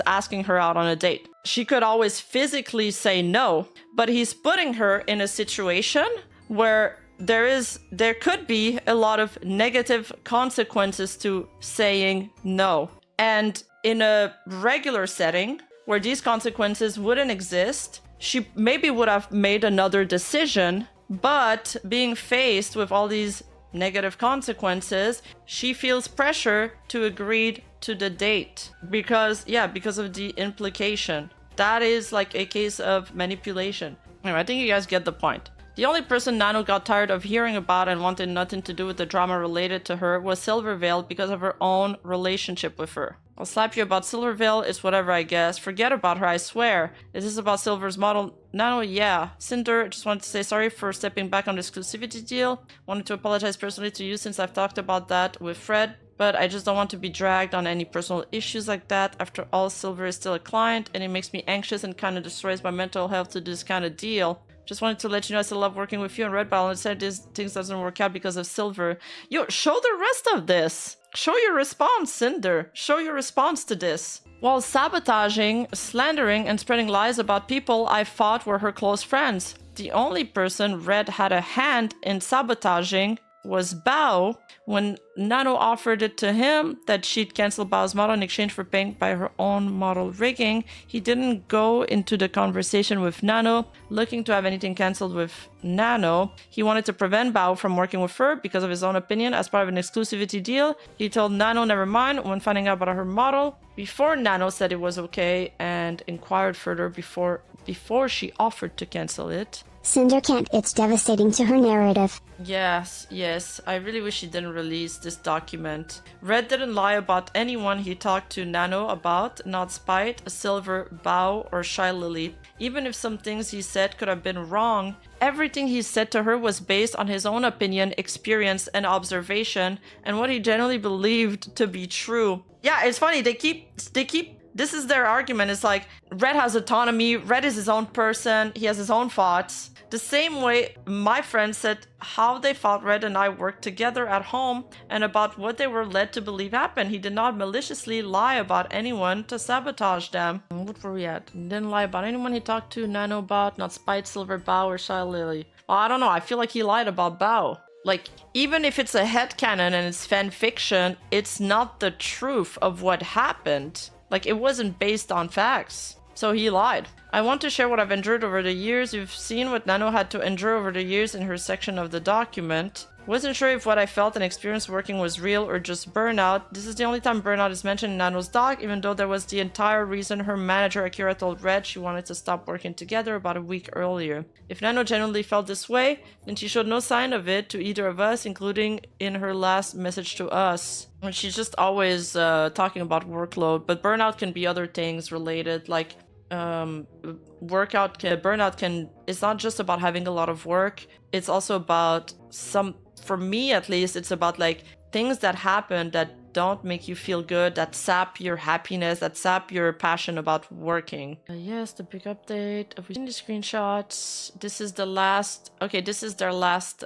asking her out on a date. She could always physically say no, but he's putting her in a situation where there could be a lot of negative consequences to saying no. And in a regular setting where these consequences wouldn't exist, she maybe would have made another decision, but being faced with all these negative consequences, she feels pressure to agree to the date because of the implication. That is like a case of manipulation. Anyway, I think you guys get the point. The only person Nano got tired of hearing about and wanted nothing to do with the drama related to her was Silverveil because of her own relationship with her. I'll slap you about Silverveil, it's whatever I guess. Forget about her, I swear. Is this about Silver's model? Nano, yeah. Cinder, just wanted to say sorry for stepping back on the exclusivity deal. Wanted to apologize personally to you since I've talked about that with Fred. But I just don't want to be dragged on any personal issues like that. After all, Silver is still a client and it makes me anxious and kind of destroys my mental health to do this kind of deal. Just wanted to let you know I still love working with you and Red Ball and said these things doesn't work out because of Silver. Yo, show the rest of this. Show your response, Cinder. Show your response to this. While sabotaging, slandering, and spreading lies about people I thought were her close friends. The only person Red had a hand in sabotaging was Bao. When Nano offered it to him that she'd cancel Bao's model in exchange for paying by her own model rigging, he didn't go into the conversation with Nano looking to have anything cancelled with Nano. He wanted to prevent Bao from working with her because of his own opinion as part of an exclusivity deal. He told Nano never mind when finding out about her model before Nano said it was okay and inquired further before she offered to cancel it. Cinder can't. It's devastating to her narrative. Yes. I really wish he didn't release this document. Red didn't lie about anyone he talked to Nano about, not Spite, Silver, Bao, or Shy Lily. Even if some things he said could have been wrong, everything he said to her was based on his own opinion, experience, and observation, and what he generally believed to be true. Yeah, it's funny. They keep this is their argument. It's like, Red has autonomy, Red is his own person, he has his own thoughts. The same way my friends said how they thought Red and I worked together at home and about what they were led to believe happened. He did not maliciously lie about anyone to sabotage them. What were we at? He didn't lie about anyone he talked to, Nano about, not Spite, Silver, Bao, or Shy Lily. Well, I don't know, I feel like he lied about Bao. Like, even if it's a headcanon and it's fan fiction, it's not the truth of what happened. Like, it wasn't based on facts. So he lied. I want to share what I've endured over the years. You've seen what Nano had to endure over the years in her section of the document. Wasn't sure if what I felt and experienced working was real or just burnout. This is the only time burnout is mentioned in Nano's doc, even though there was the entire reason her manager Akira told Red she wanted to stop working together about a week earlier. If Nano genuinely felt this way, then she showed no sign of it to either of us, including in her last message to us. And she's just always talking about workload, but burnout can be other things related, like it's not just about having a lot of work, it's also about for me at least, it's about like things that happen that don't make you feel good, that sap your happiness, that sap your passion about working. Yes, the big update. Have we seen the screenshots? This is the last. Okay, this is their last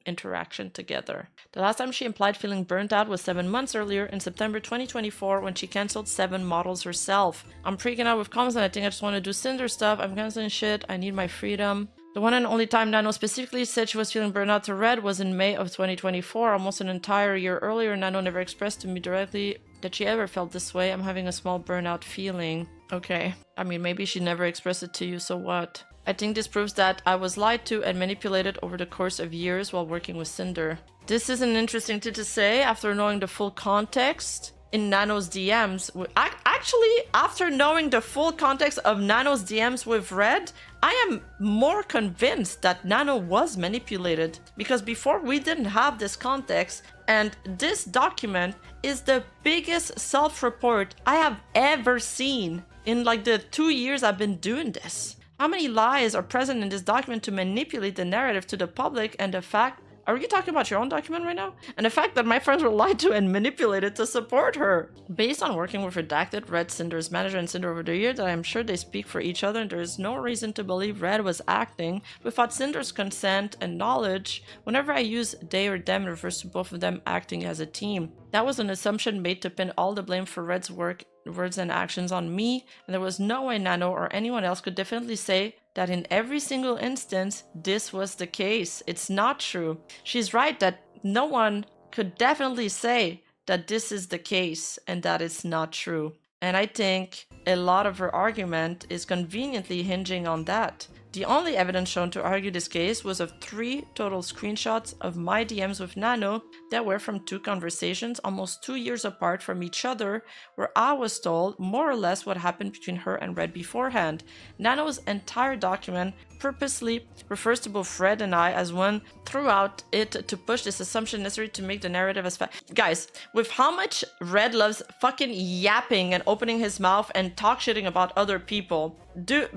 interaction together. The last time she implied feeling burnt out was 7 months earlier in September 2024 when she cancelled 7 models herself. I'm freaking out with comments and I think I just want to do Sinder stuff. I'm canceling shit. I need my freedom. The one and only time Nano specifically said she was feeling burnt out to Red was in May of 2024, almost an entire year earlier. Nano never expressed to me directly that she ever felt this way. I'm having a small burnout feeling. Okay. I mean, maybe she never expressed it to you, so what? I think this proves that I was lied to and manipulated over the course of years while working with Sinder. This is an interesting thing to say after knowing the full context in Nano's DMs. Actually, after knowing the full context of Nano's DMs with Red, I am more convinced that Nano was manipulated, because before we didn't have this context, and this document is the biggest self-report I have ever seen in like the 2 years I've been doing this. How many lies are present in this document to manipulate the narrative to the public, and the fact... Are you talking about your own document right now? And the fact that my friends were lied to and manipulated to support her. Based on working with Redacted, Red, Cinder's manager, and Sinder over the years, I am sure they speak for each other, and there is no reason to believe Red was acting without Cinder's consent and knowledge. Whenever I use they or them, it refers to both of them acting as a team. That was an assumption made to pin all the blame for Red's words and actions on me, and there was no way Nano or anyone else could definitely say that in every single instance this was the case. It's not true. She's right that no one could definitely say that this is the case and that it's not true. And I think a lot of her argument is conveniently hinging on that. The only evidence shown to argue this case was of 3 total screenshots of my DMs with Nano that were from 2 conversations almost 2 years apart from each other, where I was told more or less what happened between her and Red beforehand. Nano's entire document purposely refers to both Red and I as one throughout it to push this assumption necessary to make the narrative as fast. Guys, with how much Red loves fucking yapping and opening his mouth and talk shitting about other people,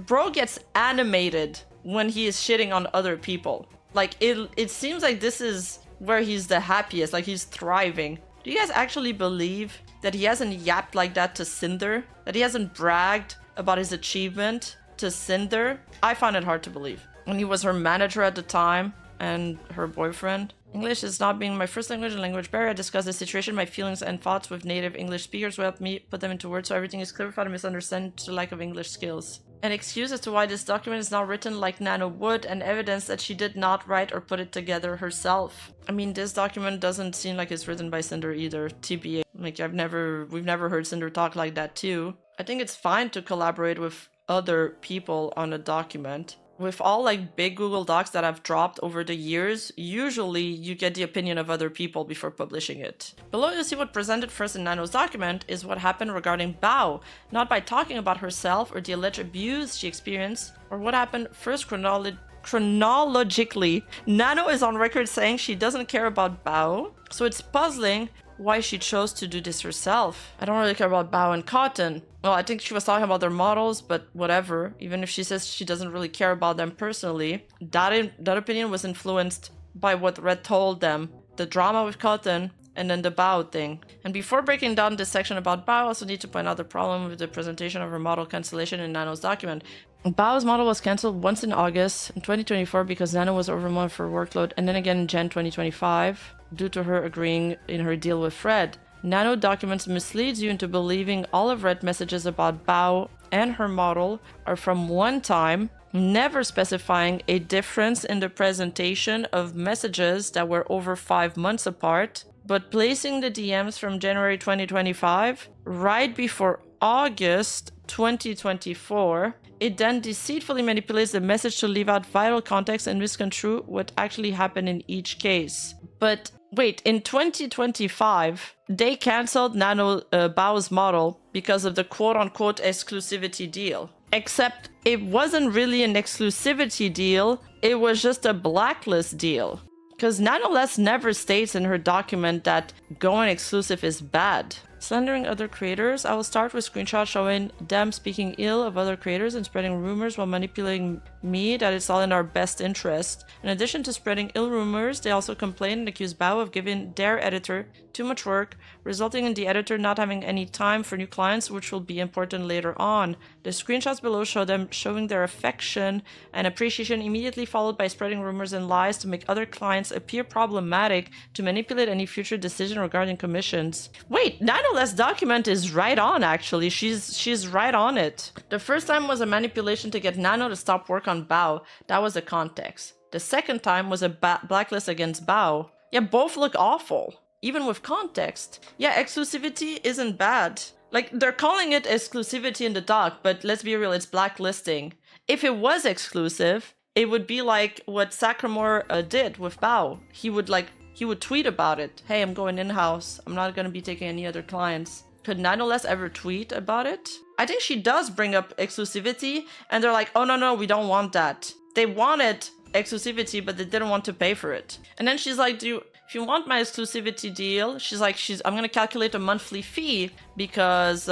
bro gets animated when he is shitting on other people. Like, it seems like this is where he's the happiest, like he's thriving. Do you guys actually believe that he hasn't yapped like that to Sinder? That he hasn't bragged about his achievement to Sinder? I find it hard to believe. When he was her manager at the time and her boyfriend. English is not being my first language and language barrier. I discuss the situation, my feelings and thoughts with native English speakers who help me put them into words so everything is clarified and misunderstood to the lack of English skills. An excuse as to why this document is not written like Nano would, and evidence that she did not write or put it together herself. I mean, this document doesn't seem like it's written by Sinder either, TBA. Like, we've never heard Sinder talk like that too. I think it's fine to collaborate with other people on a document. With all like big Google Docs that I've dropped over the years, usually you get the opinion of other people before publishing it. Below you'll see what presented first in Nano's document is what happened regarding Bao, not by talking about herself or the alleged abuse she experienced, or what happened first chronologically. Nano is on record saying she doesn't care about Bao, so it's puzzling why she chose to do this herself. I don't really care about Bao and Cotton. Well, I think she was talking about their models, but whatever. Even if she says she doesn't really care about them personally, that opinion was influenced by what Red told them. The drama with Cotton, and then the Bao thing. And before breaking down this section about Bao, I also need to point out the problem with the presentation of her model cancellation in Nano's document. Bao's model was cancelled once in August in 2024 because Nano was overwhelmed for workload, and then again in Jan 2025 due to her agreeing in her deal with Red. Nano documents misleads you into believing all of Red messages about Bao and her model are from one time, never specifying a difference in the presentation of messages that were over 5 months apart, but placing the DMs from January 2025 right before August 2024. It then deceitfully manipulates the message to leave out vital context and misconstrue what actually happened in each case. But wait, in 2025, they cancelled Bao's model because of the quote-unquote exclusivity deal. Except it wasn't really an exclusivity deal, it was just a blacklist deal. Because Nonetheless never states in her document that going exclusive is bad. Slandering other creators. I will start with screenshots showing them speaking ill of other creators and spreading rumors while manipulating me that it's all in our best interest. In addition to spreading ill rumors, they also complain and accuse Bao of giving their editor too much work, resulting in the editor not having any time for new clients, which will be important later on. The screenshots below show them showing their affection and appreciation, immediately followed by spreading rumors and lies to make other clients appear problematic to manipulate any future decision regarding commissions. Wait, Nanoless document is right on, actually. She's right on it. The first time was a manipulation to get Nano to stop work on Bao. That was the context. The second time was a blacklist against Bao. Yeah, both look awful, even with context. Yeah, exclusivity isn't bad. Like, they're calling it exclusivity in the doc, but let's be real, it's blacklisting. If it was exclusive, it would be like what Sacramore did with Bao. He would tweet about it. Hey, I'm going in-house. I'm not going to be taking any other clients. Could Nanoless ever tweet about it? I think she does bring up exclusivity, and they're like, oh, no, we don't want that. They wanted exclusivity, but they didn't want to pay for it. And then she's like, if you want my exclusivity deal, she's like, I'm going to calculate a monthly fee because,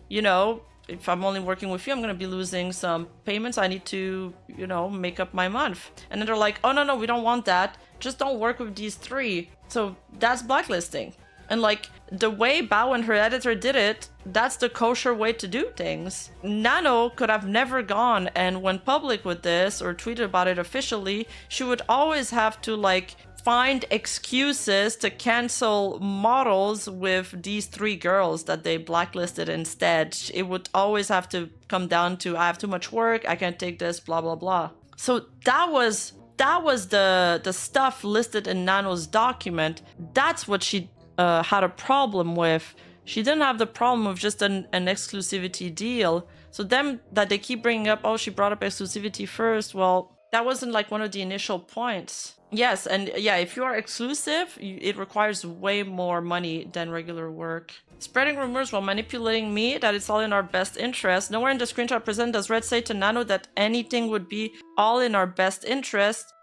you know, if I'm only working with you, I'm going to be losing some payments. I need to, you know, make up my month. And then they're like, oh, no, we don't want that. Just don't work with these three. So that's blacklisting. And like the way Bao and her editor did it, that's the kosher way to do things. Nano could have never gone and went public with this or tweeted about it officially. She would always have to like find excuses to cancel models with these three girls that they blacklisted instead. It would always have to come down to, I have too much work, I can't take this, blah, blah, blah. So that was the stuff listed in Nano's document. That's what she had a problem with. She didn't have the problem with just an exclusivity deal. So them that they keep bringing up, oh, she brought up exclusivity first. Well, that wasn't like one of the initial points. Yes, and yeah, if you are exclusive, it requires way more money than regular work. Spreading rumors while manipulating me that it's all in our best interest. Nowhere in the screenshot presented does Red say to Nano that anything would be all in our best interest.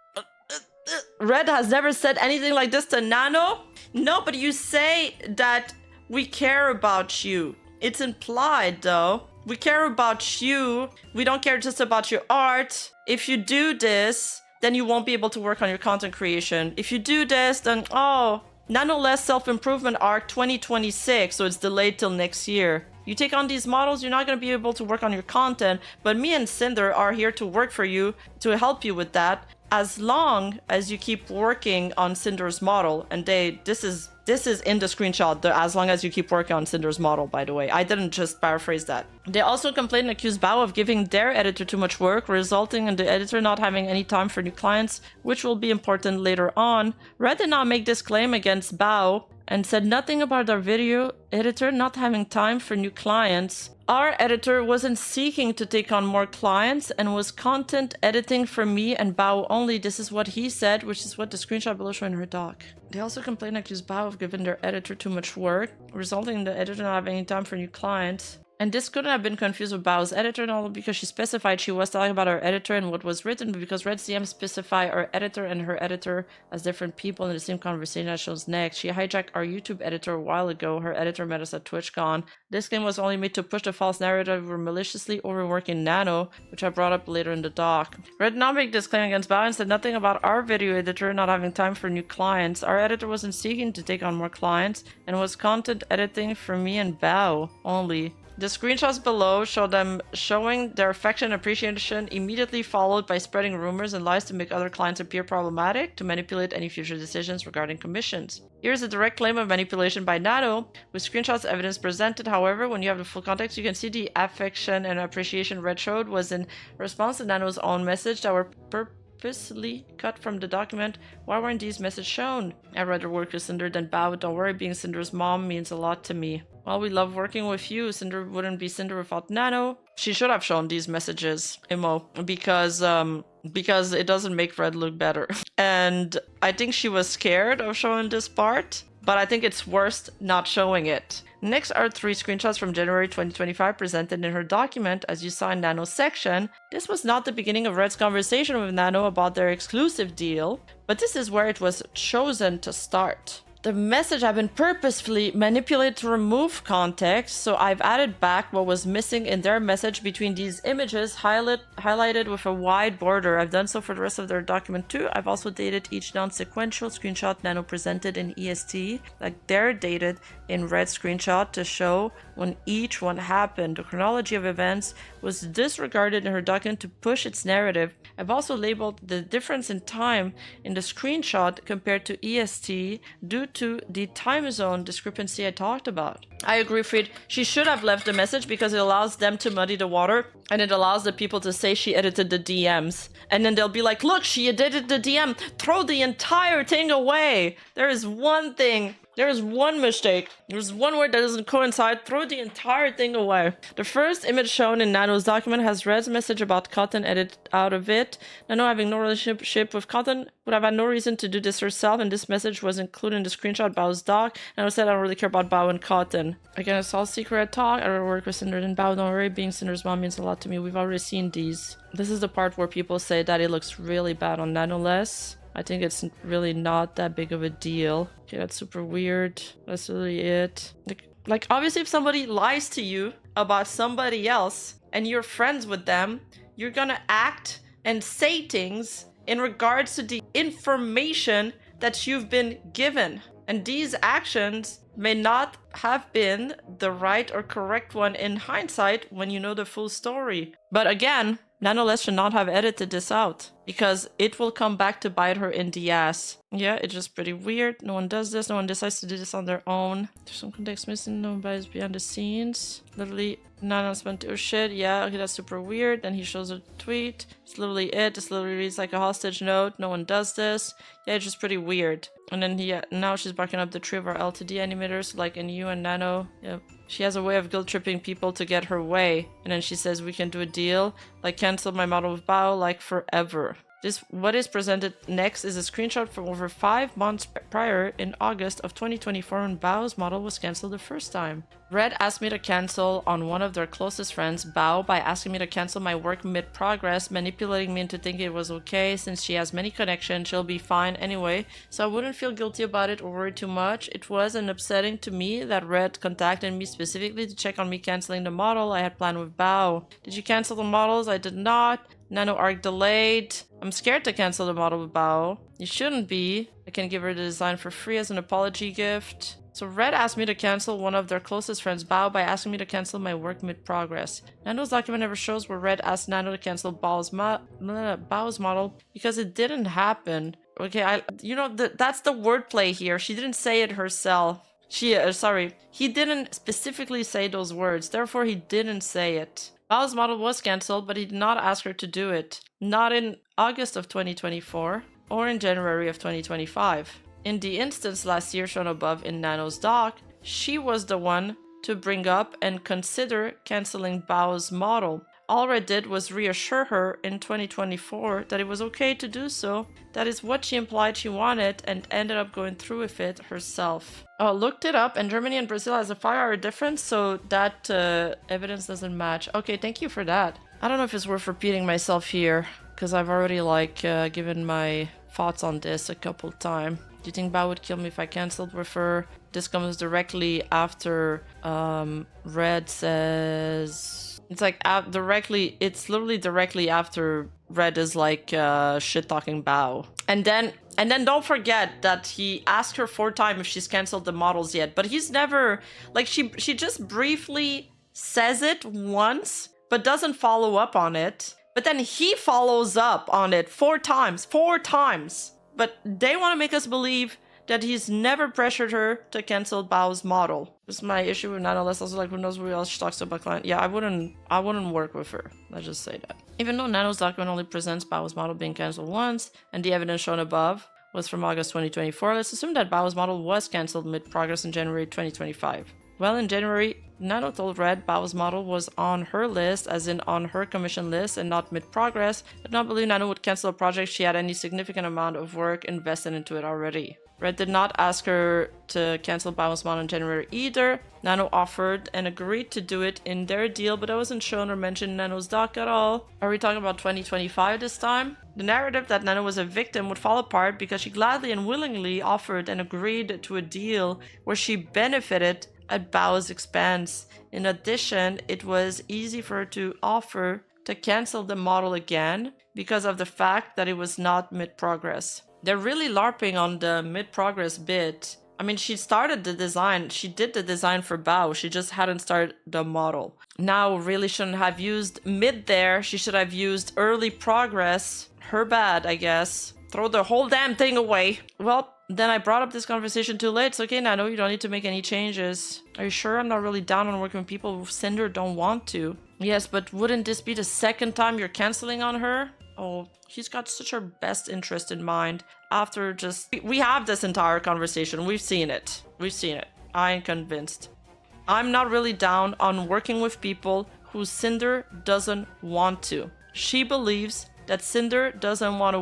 Red has never said anything like this to Nano. No, but you say that we care about you. It's implied though. We care about you. We don't care just about your art. If you do this, then you won't be able to work on your content creation. If you do this, then, oh, Nanoless self-improvement arc 2026, so it's delayed till next year. You take on these models, you're not going to be able to work on your content, but me and Sinder are here to work for you, to help you with that, as long as you keep working on Cinder's model. And this is in the screenshot, as long as you keep working on Cinder's model, by the way. I didn't just paraphrase that. They also complained and accused Bao of giving their editor too much work, resulting in the editor not having any time for new clients, which will be important later on. Red did not make this claim against Bao and said nothing about our video editor not having time for new clients. Our editor wasn't seeking to take on more clients and was content editing for me and Bao only. This is what he said, which is what the screenshot below showing her doc. They also complained and accused Bao of giving their editor too much work, resulting in the editor not having any time for new clients. And this couldn't have been confused with Bao's editor, not only because she specified she was talking about our editor and what was written, but because Red CM specify our editor and her editor as different people in the same conversation as shows next. She hijacked our YouTube editor a while ago. Her editor met us at TwitchCon. This claim was only made to push the false narrative we were maliciously overworking Nano, which I brought up later in the doc. Red did not make this claim against Bao and said nothing about our video editor not having time for new clients. Our editor wasn't seeking to take on more clients and was content editing for me and Bao only. The screenshots below show them showing their affection and appreciation, immediately followed by spreading rumors and lies to make other clients appear problematic to manipulate any future decisions regarding commissions. Here's a direct claim of manipulation by Nano, with screenshots evidence presented. However, when you have the full context, you can see the affection and appreciation Red showed was in response to Nano's own message that were purposely cut from the document. Why weren't these messages shown? I'd rather work with Sinder than Bao. Don't worry, being Cinder's mom means a lot to me. Well, we love working with you. Cinder wouldn't be Cinder without Nano. She should have shown these messages, Imo, because it doesn't make Red look better. And I think she was scared of showing this part, but I think it's worse not showing it. Next are 3 screenshots from January 2025 presented in her document, as you saw in Nano's section. This was not the beginning of Red's conversation with Nano about their exclusive deal, but this is where it was chosen to start. The message have been purposefully manipulated to remove context, so I've added back what was missing in their message between these images, highlighted with a wide border. I've done so for the rest of their document too. I've also dated each non-sequential screenshot Nano presented in EST, like they're dated in red screenshot to show when each one happened. The chronology of events was disregarded in her document to push its narrative. I've also labeled the difference in time in the screenshot compared to EST due to the time zone discrepancy I talked about. I agree, Fried. She should have left the message because it allows them to muddy the water and it allows the people to say she edited the DMs. And then they'll be like, look, she edited the DM. Throw the entire thing away. There is one thing. There is one mistake. There's one word that doesn't coincide. Throw the entire thing away. The first image shown in Nano's document has Red's message about Cotton edited out of it. Nano, having no relationship with Cotton, would have had no reason to do this herself, and this message was included in the screenshot Bao's doc. Nano said, I don't really care about Bao and Cotton. Again, it's all secret talk. I rather work with Sinder than Bao. Don't worry, being Sinder's mom means a lot to me. We've already seen these. This is the part where people say that it looks really bad on Nanoless. I think it's really not that big of a deal. Okay, that's super weird. That's really it. Like obviously if somebody lies to you about somebody else and you're friends with them, you're gonna act and say things in regards to the information that you've been given. And these actions may not have been the right or correct one in hindsight when you know the full story. But again, Nanoless should not have edited this out because it will come back to bite her in the ass. Yeah, it's just pretty weird. No one does this. No one decides to do this on their own. There's some context missing. Nobody's behind the scenes. Literally, Nano spent oh shit. Yeah, okay, that's super weird. Then he shows a tweet. It's literally it. This literally reads like a hostage note. No one does this. Yeah, it's just pretty weird. And then now she's backing up the three of our LTD animators, like in you and Nano. Yep. She has a way of guilt-tripping people to get her way. And then she says, we can do a deal. Like, cancel my model with Bao, like, forever. What is presented next is a screenshot from over 5 months prior in August of 2024 when Bao's model was cancelled the first time. Red asked me to cancel on one of their closest friends, Bao, by asking me to cancel my work mid-progress, manipulating me into thinking it was okay. Since she has many connections, she'll be fine anyway, so I wouldn't feel guilty about it or worry too much. It was upsetting to me that Red contacted me specifically to check on me cancelling the model I had planned with Bao. Did you cancel the models? I did not. Nano arc delayed. I'm scared to cancel the model with Bao. You shouldn't be. I can give her the design for free as an apology gift. So Red asked me to cancel one of their closest friends, Bao, by asking me to cancel my work mid-progress. Nano's document never shows where Red asked Nano to cancel Bao's model because it didn't happen. Okay, that's the wordplay here. She didn't say it herself. He didn't specifically say those words, therefore he didn't say it. Bao's model was cancelled, but he did not ask her to do it. Not in August of 2024 or in January of 2025. In the instance last year shown above in Nano's doc, she was the one to bring up and consider cancelling Bao's model. All Red did was reassure her in 2024 that it was okay to do so. That is what she implied she wanted and ended up going through with it herself. Oh, looked it up, and Germany and Brazil has a 5-hour difference, so that evidence doesn't match. Okay, thank you for that. I don't know if it's worth repeating myself here, because I've already given my thoughts on this a couple times. Do you think Bao would kill me if I cancelled with her? This comes directly after Red says... It's like it's literally directly after Red is shit-talking Bao. And then don't forget that he asked her 4 times if she's cancelled the models yet. But he's never... she just briefly says it once, but doesn't follow up on it. But then he follows up on it 4 times. 4 times! But they want to make us believe that he's never pressured her to cancel Bao's model. This is my issue with Nanoless. Also, who knows who else she talks to about client. Yeah, I wouldn't work with her. Let's just say that. Even though Nano's document only presents Bao's model being cancelled once, and the evidence shown above was from August 2024, let's assume that Bao's model was cancelled mid-progress in January 2025. Well, in January, Nano told Red Bao's model was on her list, as in on her commission list, and not mid-progress. Did not believe Nano would cancel a project she had any significant amount of work invested into it already. Red did not ask her to cancel Bao's model in January either. Nano offered and agreed to do it in their deal, but that wasn't shown or mentioned in Nano's doc at all. Are we talking about 2025 this time? The narrative that Nano was a victim would fall apart because she gladly and willingly offered and agreed to a deal where she benefited at Bao's expense. In addition, it was easy for her to offer to cancel the model again because of the fact that it was not mid-progress. They're really LARPing on the mid-progress bit. I mean, she started the design. She did the design for Bao. She just hadn't started the model. Now, really shouldn't have used mid there. She should have used early progress. Her bad, I guess. Throw the whole damn thing away. Well, then I brought up this conversation too late. It's okay, Nano. You don't need to make any changes. Are you sure? I'm not really down on working with people who Sinder don't want to. Yes, but wouldn't this be the second time you're canceling on her? Oh, she's got such her best interest in mind. After just... We have this entire conversation. We've seen it. We've seen it. I ain't convinced. I'm not really down on working with people who Sinder doesn't want to. She believes that Sinder doesn't want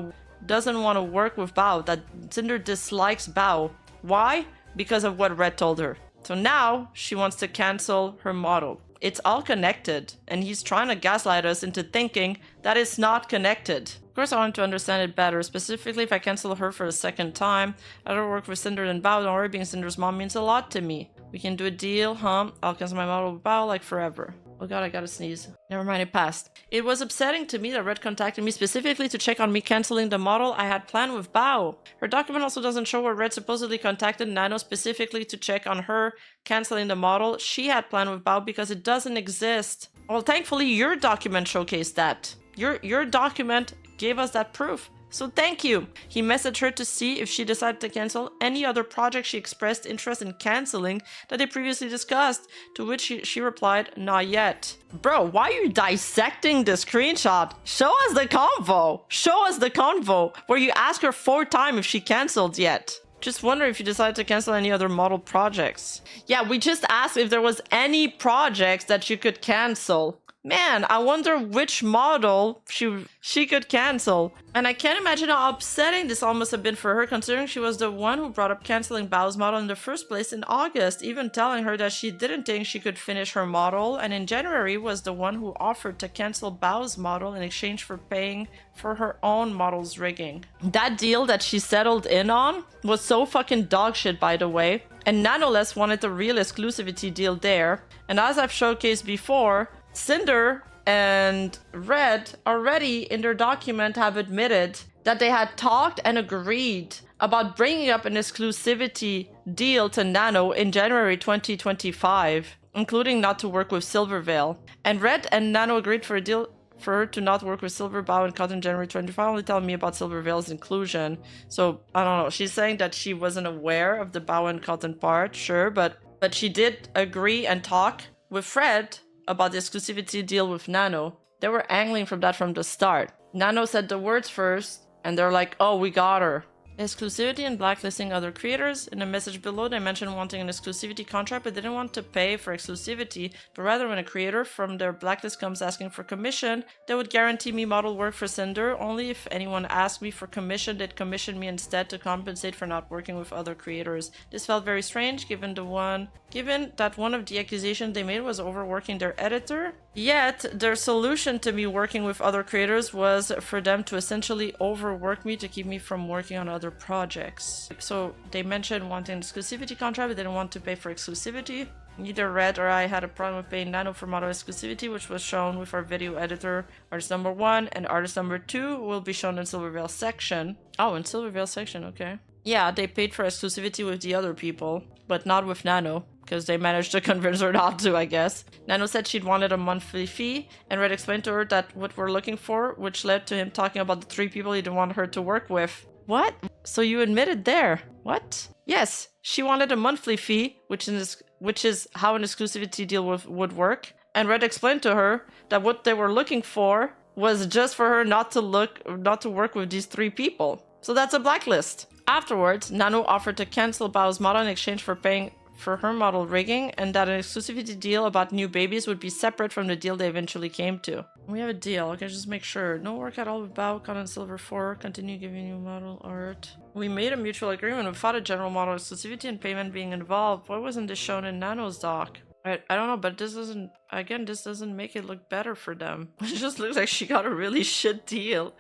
to work with Bao, that Sinder dislikes Bao. Why? Because of what Red told her. So now she wants to cancel her model. It's all connected, and he's trying to gaslight us into thinking that it's not connected. Of course, I want to understand it better. Specifically, if I cancel her for a second time, I'd rather work with Sinder than Bao. Don't worry, being Sinder's mom means a lot to me. We can do a deal, huh? I'll cancel my model with Bao like forever. Oh god, I gotta sneeze. Never mind, it passed. It was upsetting to me that Red contacted me specifically to check on me canceling the model I had planned with Bao. Her document also doesn't show where Red supposedly contacted Nano specifically to check on her canceling the model she had planned with Bao because it doesn't exist. Well, thankfully your document showcased that. Your document gave us that proof. So thank you. He messaged her to see if she decided to cancel any other project she expressed interest in canceling that they previously discussed, to which she replied, not yet. Bro, why are you dissecting the screenshot? Show us the convo. Show us the convo where you ask her 4 times if she canceled yet. Just wonder if you decided to cancel any other model projects. Yeah, we just asked if there was any projects that you could cancel. Man, I wonder which model she could cancel. And I can't imagine how upsetting this all must have been for her, considering she was the one who brought up canceling Bao's model in the first place in August, even telling her that she didn't think she could finish her model, and in January was the one who offered to cancel Bao's model in exchange for paying for her own model's rigging. That deal that she settled in on was so fucking dogshit, by the way, and Nanoless wanted the real exclusivity deal there. And as I've showcased before, Sinder and Red already in their document have admitted that they had talked and agreed about bringing up an exclusivity deal to Nano in January 2025, including not to work with Silverveil. And Red and Nano agreed for a deal for her to not work with Silver, Bao, and Cut in January 2025, only telling me about Silverveil's inclusion. So, I don't know. She's saying that she wasn't aware of the Bao and Cotton part, sure, but she did agree and talk with Fred about the exclusivity deal with Nano. They were angling from that from the start. Nano said the words first, and they're like, oh, we got her. Exclusivity and blacklisting other creators. In a message below, they mentioned wanting an exclusivity contract, but didn't want to pay for exclusivity, but rather when a creator from their blacklist comes asking for commission, they would guarantee me model work for Sinder. Only if anyone asked me for commission, they'd commission me instead to compensate for not working with other creators. This felt very strange, given that one of the accusations they made was overworking their editor. Yet, their solution to me working with other creators was for them to essentially overwork me to keep me from working on other projects. So they mentioned wanting an exclusivity contract, but didn't want to pay for exclusivity. Neither Red or I had a problem with paying Nano for model exclusivity, which was shown with our video editor. Artist number 1 and artist number 2 will be shown in Silverveil section. Oh, in Silverveil section, okay. Yeah, they paid for exclusivity with the other people, but not with Nano, because they managed to convince her not to, I guess. Nano said she'd wanted a monthly fee, and Red explained to her that what we're looking for, which led to him talking about the 3 people he didn't want her to work with. What? So you admitted there. What? Yes, she wanted a monthly fee, which is how an exclusivity deal would work. And Red explained to her that what they were looking for was just for her not to work with these 3 people. So that's a blacklist. Afterwards, Nano offered to cancel Bao's model in exchange for paying for her model rigging, and that an exclusivity deal about new babies would be separate from the deal they eventually came to. We have a deal. Okay, just make sure. No work at all with Bao, Content Silver 4. Continue giving you model art. We made a mutual agreement without a general model exclusivity and payment being involved. Why wasn't this shown in Nano's doc? I don't know, but this doesn't, again, this doesn't make it look better for them. It just looks like she got a really shit deal.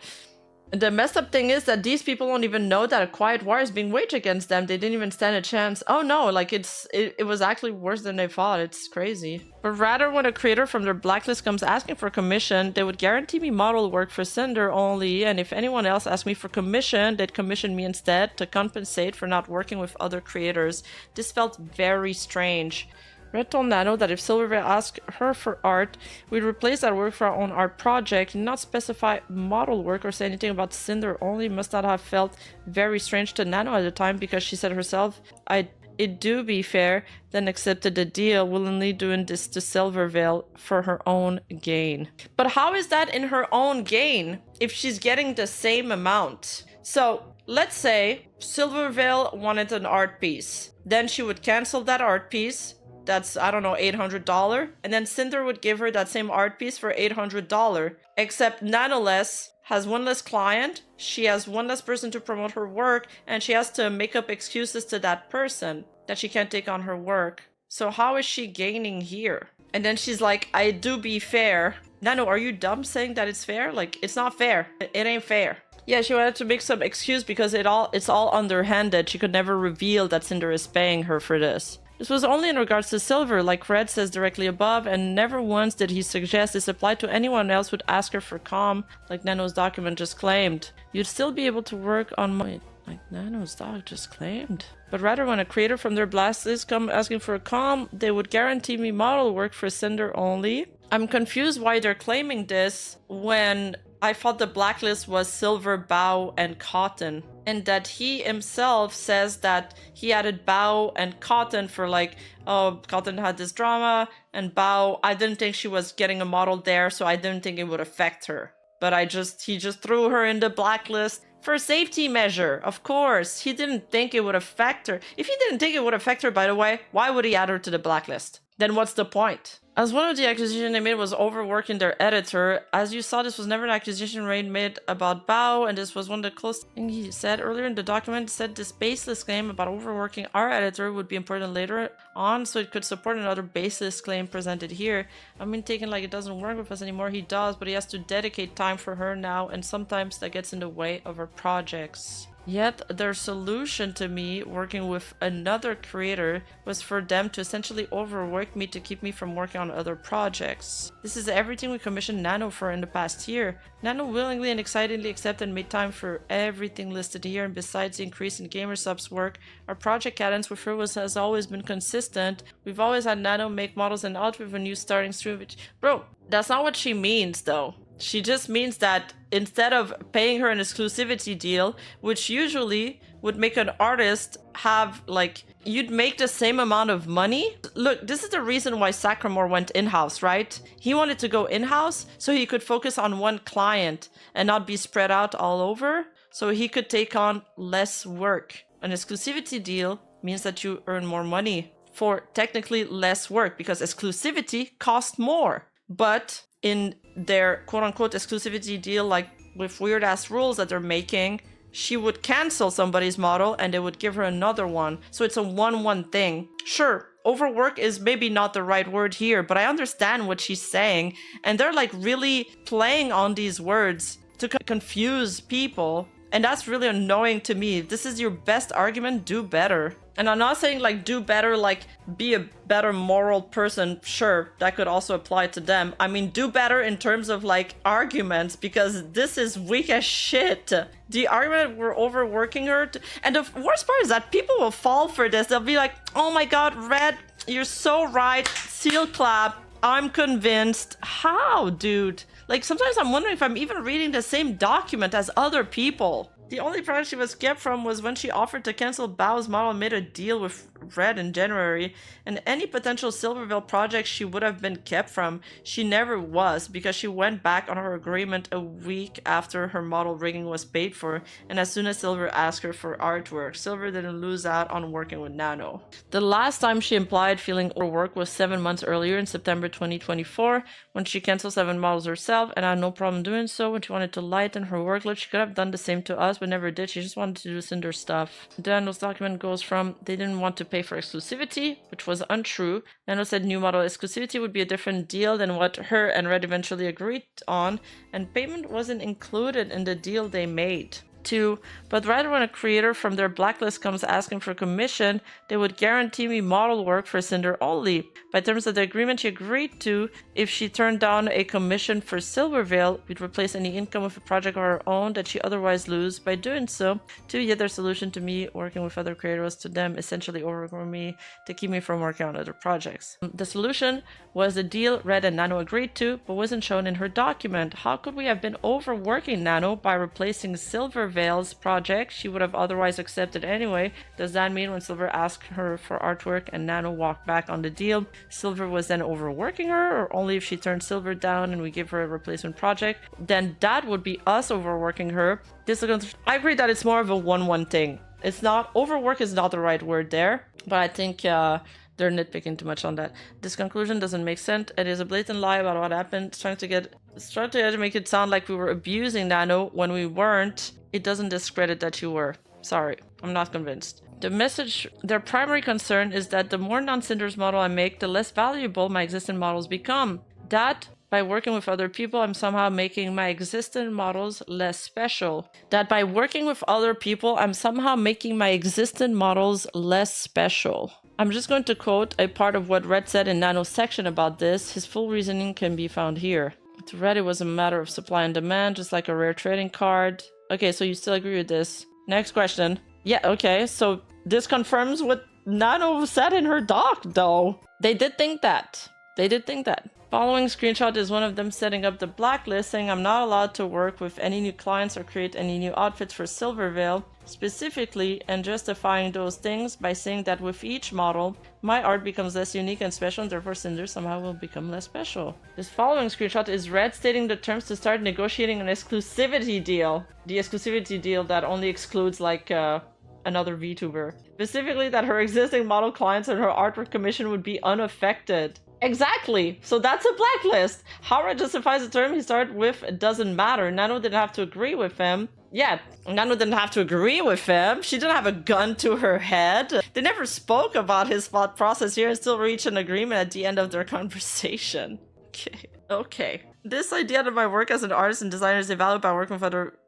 The messed up thing is that these people don't even know that a quiet war is being waged against them. They didn't even stand a chance. Oh no, like it was actually worse than they thought. It's crazy. But rather, when a creator from their blacklist comes asking for commission, they would guarantee me model work for Sinder only, and if anyone else asked me for commission, they'd commission me instead to compensate for not working with other creators. This felt very strange. Red told Nano that if Silvervale asked her for art, we'd replace that work for our own art project, not specify model work or say anything about Cinder only. Must not have felt very strange to Nano at the time, because she said herself, it do be fair, then accepted the deal, willingly doing this to Silvervale for her own gain. But how is that in her own gain if she's getting the same amount? So let's say Silvervale wanted an art piece. Then she would cancel that art piece. That's, I don't know, $800. And then Cinder would give her that same art piece for $800. Except Nanoless has one less client, she has one less person to promote her work, and she has to make up excuses to that person that she can't take on her work. So how is she gaining here? And then she's like, I do be fair. Nano, are you dumb saying that it's fair? Like, it's not fair. It ain't fair. Yeah, she wanted to make some excuse because it's all underhanded. She could never reveal that Cinder is paying her for this. This was only in regards to Silver, like Red says directly above, and never once did he suggest this applied to anyone else would ask her for comm, like Nano's document just claimed. You'd still be able to work on my... like Nano's doc just claimed. But rather, when a creator from their blacklist come asking for a comm, they would guarantee me model work for Cinder only. I'm confused why they're claiming this when I thought the blacklist was Silver, Bao, and Cotton. And that he himself says that he added Bao and Cotton for like, oh, Cotton had this drama, and Bao, I didn't think she was getting a model there, so I didn't think it would affect her. But he just threw her in the blacklist for safety measure, of course. He didn't think it would affect her. If he didn't think it would affect her, by the way, why would he add her to the blacklist? Then what's the point? As one of the accusations they made was overworking their editor. As you saw, this was never an accusation Rain made about Bao, and this was one of the close things he said earlier in the document. Said this baseless claim about overworking our editor would be important later on, so it could support another baseless claim presented here. I mean, taken like it doesn't work with us anymore, he does, but he has to dedicate time for her now, and sometimes that gets in the way of her projects. Yet, their solution to me working with another creator was for them to essentially overwork me to keep me from working on other projects. This is everything we commissioned Nano for in the past year. Nano willingly and excitedly accepted and made time for everything listed here, and besides the increase in gamer subs work, our project cadence with her has always been consistent. We've always had Nano make models and out with a new starting stream. Bro, that's not what she means though. She just means that instead of paying her an exclusivity deal, which usually would make an artist have, like, you'd make the same amount of money. Look, this is the reason why Sacramore went in-house, right? He wanted to go in-house so he could focus on one client and not be spread out all over, so he could take on less work. An exclusivity deal means that you earn more money for technically less work, because exclusivity costs more. But in their quote-unquote exclusivity deal, like with weird-ass rules that they're making, she would cancel somebody's model and they would give her another one. So it's a 1-1 thing. Sure, overwork is maybe not the right word here, but I understand what she's saying. And they're like really playing on these words to confuse people. And that's really annoying to me. If this is your best argument, do better. And I'm not saying like do better, like be a better moral person. Sure, that could also apply to them. I mean, do better in terms of like arguments, because this is weak as shit. The argument we're overworking her. And the worst part is that people will fall for this. They'll be like, oh my god, Red, you're so right. Seal clap. I'm convinced. How, dude? Like, sometimes I'm wondering if I'm even reading the same document as other people. The only project she was kept from was when she offered to cancel Bao's model and made a deal with Red in January, and any potential Silvervale projects she would have been kept from, she never was, because she went back on her agreement a week after her model rigging was paid for, and as soon as Silver asked her for artwork. Silver didn't lose out on working with Nano. The last time she implied feeling overworked was 7 months earlier in September 2024, when she canceled 7 models herself and had no problem doing so. When she wanted to lighten her workload, she could have done the same to us, but never did. She just wanted to do Cinder stuff. Nano's document goes from, they didn't want to pay for exclusivity, which was untrue. Nano said new model exclusivity would be a different deal than what her and Red eventually agreed on, and payment wasn't included in the deal they made. 2. But rather when a creator from their blacklist comes asking for commission, they would guarantee me model work for Cinder only. By terms of the agreement she agreed to, if she turned down a commission for Silvervale, we'd replace any income with a project of our own that she otherwise lose by doing so. 2. Yet their solution to me working with other creators to them essentially overworking me to keep me from working on other projects. The solution was a deal Red and Nano agreed to, but wasn't shown in her document. How could we have been overworking Nano by replacing Silvervale's project she would have otherwise accepted anyway? Does that mean when Silver asked her for artwork and Nano walked back on the deal, Silver was then overworking her? Or only if she turned Silver down and we give her a replacement project, then that would be us overworking her? I agree that it's more of a 1-1 thing. It's not, overwork is not the right word there, but I think they're nitpicking too much on that. This conclusion doesn't make sense. It is a blatant lie about what happened. It's trying to make it sound like we were abusing Nano when we weren't. It doesn't discredit that you were. Sorry, I'm not convinced. The message, their primary concern is that the more non-Cinders model I make, the less valuable my existing models become. That by working with other people, I'm somehow making my existing models less special. That by working with other people, I'm somehow making my existing models less special. I'm just going to quote a part of what Red said in Nano's section about this. His full reasoning can be found here. To Red, it was a matter of supply and demand, just like a rare trading card. Okay, so you still agree with this? Next question. Yeah, okay, so this confirms what Nano said in her doc, though. They did think that. Following screenshot is one of them setting up the blacklist, saying I'm not allowed to work with any new clients or create any new outfits for Silvervale, specifically, and justifying those things by saying that with each model, my art becomes less unique and special, and therefore Cinder somehow will become less special. This following screenshot is Red stating the terms to start negotiating an exclusivity deal. The exclusivity deal that only excludes, like, another VTuber. Specifically that her existing model clients and her artwork commission would be unaffected. Exactly! So that's a blacklist! How Red justifies the term he started with doesn't matter. Nano didn't have to agree with him. Yeah, Nano didn't have to agree with him. She didn't have a gun to her head. They never spoke about his thought process here and still reached an agreement at the end of their conversation. Okay. This idea that my work as an artist and designer is devalued by working with other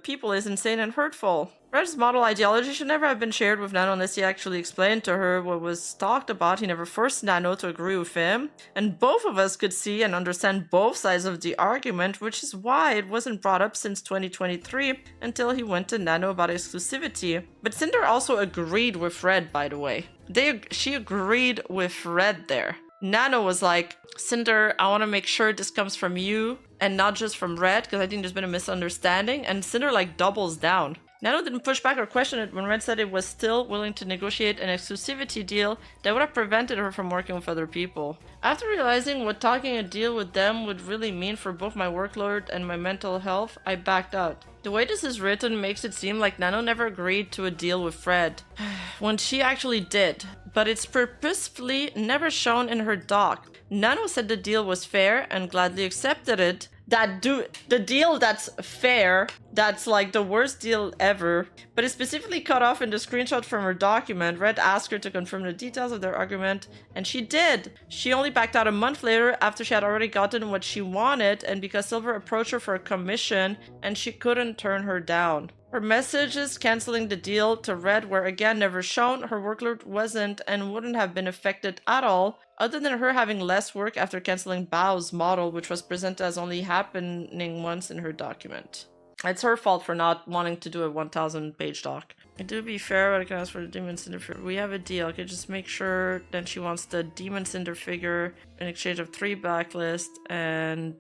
people is insane and hurtful. Red's model ideology should never have been shared with Nano unless he actually explained to her what was talked about. He never forced Nano to agree with him, and both of us could see and understand both sides of the argument, which is why it wasn't brought up since 2023 until he went to Nano about exclusivity. But Cinder also agreed with Red, by the way. She agreed with Red there. Nano was like, Cinder, I want to make sure this comes from you and not just from Red, because I think there's been a misunderstanding, and Cinder like doubles down. Nano didn't push back or question it when Red said it was still willing to negotiate an exclusivity deal that would have prevented her from working with other people. After realizing what talking a deal with them would really mean for both my workload and my mental health, I backed out. The way this is written makes it seem like Nano never agreed to a deal with Fred, when she actually did, but it's purposefully never shown in her doc. Nano said the deal was fair and gladly accepted it. The deal that's fair, that's like the worst deal ever, but it's specifically cut off in the screenshot from her document. Red asked her to confirm the details of their argument, and she did. She only backed out a month later after she had already gotten what she wanted, and because Silver approached her for a commission, and she couldn't turn her down. Her messages canceling the deal to Red were again never shown. Her workload wasn't and wouldn't have been affected at all, other than her having less work after canceling Bao's model, which was presented as only happening once in her document. It's her fault for not wanting to do a 1,000-page doc. To be fair, I can ask for the Demon Cinder figure. We have a deal. Okay, just make sure then she wants the Demon Cinder figure in exchange of 3 backlist, and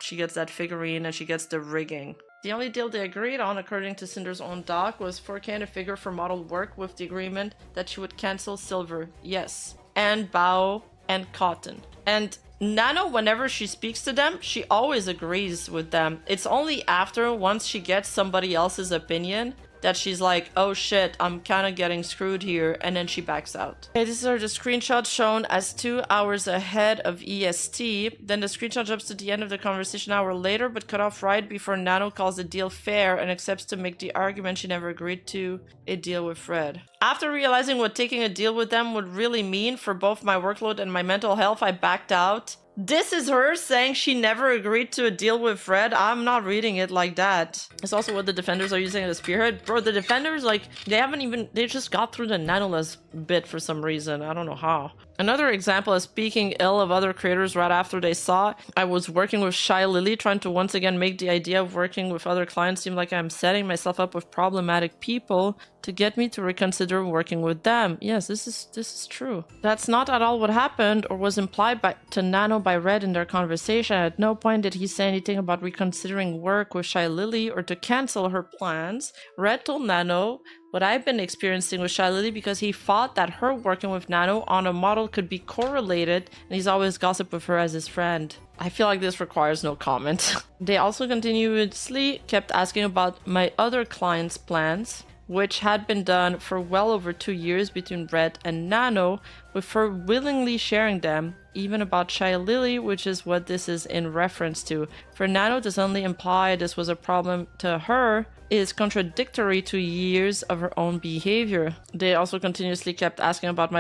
she gets that figurine and she gets the rigging. The only deal they agreed on, according to Sinder's own doc, was 4K a figure for model work with the agreement that she would cancel Silver, yes, and Bao and Cotton. And Nano, whenever she speaks to them, she always agrees with them. It's only after, once she gets somebody else's opinion, that she's like, oh shit, I'm kind of getting screwed here, and then she backs out. Okay, these are the screenshots shown as 2 hours ahead of EST. Then the screenshot jumps to the end of the conversation an hour later, but cut off right before Nano calls the deal fair and accepts to make the argument she never agreed to a deal with Fred. After realizing what taking a deal with them would really mean for both my workload and my mental health, I backed out. This is her saying she never agreed to a deal with Fred. I'm not reading it like that. It's also what the defenders are using as a spearhead. Bro, the defenders, like, they just got through the nanoless bit for some reason. I don't know how. Another example is speaking ill of other creators right after they saw I was working with Shy Lily, trying to once again make the idea of working with other clients seem like I'm setting myself up with problematic people to get me to reconsider working with them. Yes, this is true. That's not at all what happened or was implied to Nano by Red in their conversation. At no point did he say anything about reconsidering work with Shy Lily or to cancel her plans. Red told Nano what I've been experiencing with Shy Lily because he thought that her working with Nano on a model could be correlated, and he's always gossiped with her as his friend. I feel like this requires no comment. They also continuously kept asking about my other clients' plans, which had been done for well over 2 years between Red and Nano, with her willingly sharing them, even about Shy Lily, which is what this is in reference to. For Nano to suddenly imply this was a problem to her is contradictory to years of her own behavior. They also continuously kept asking about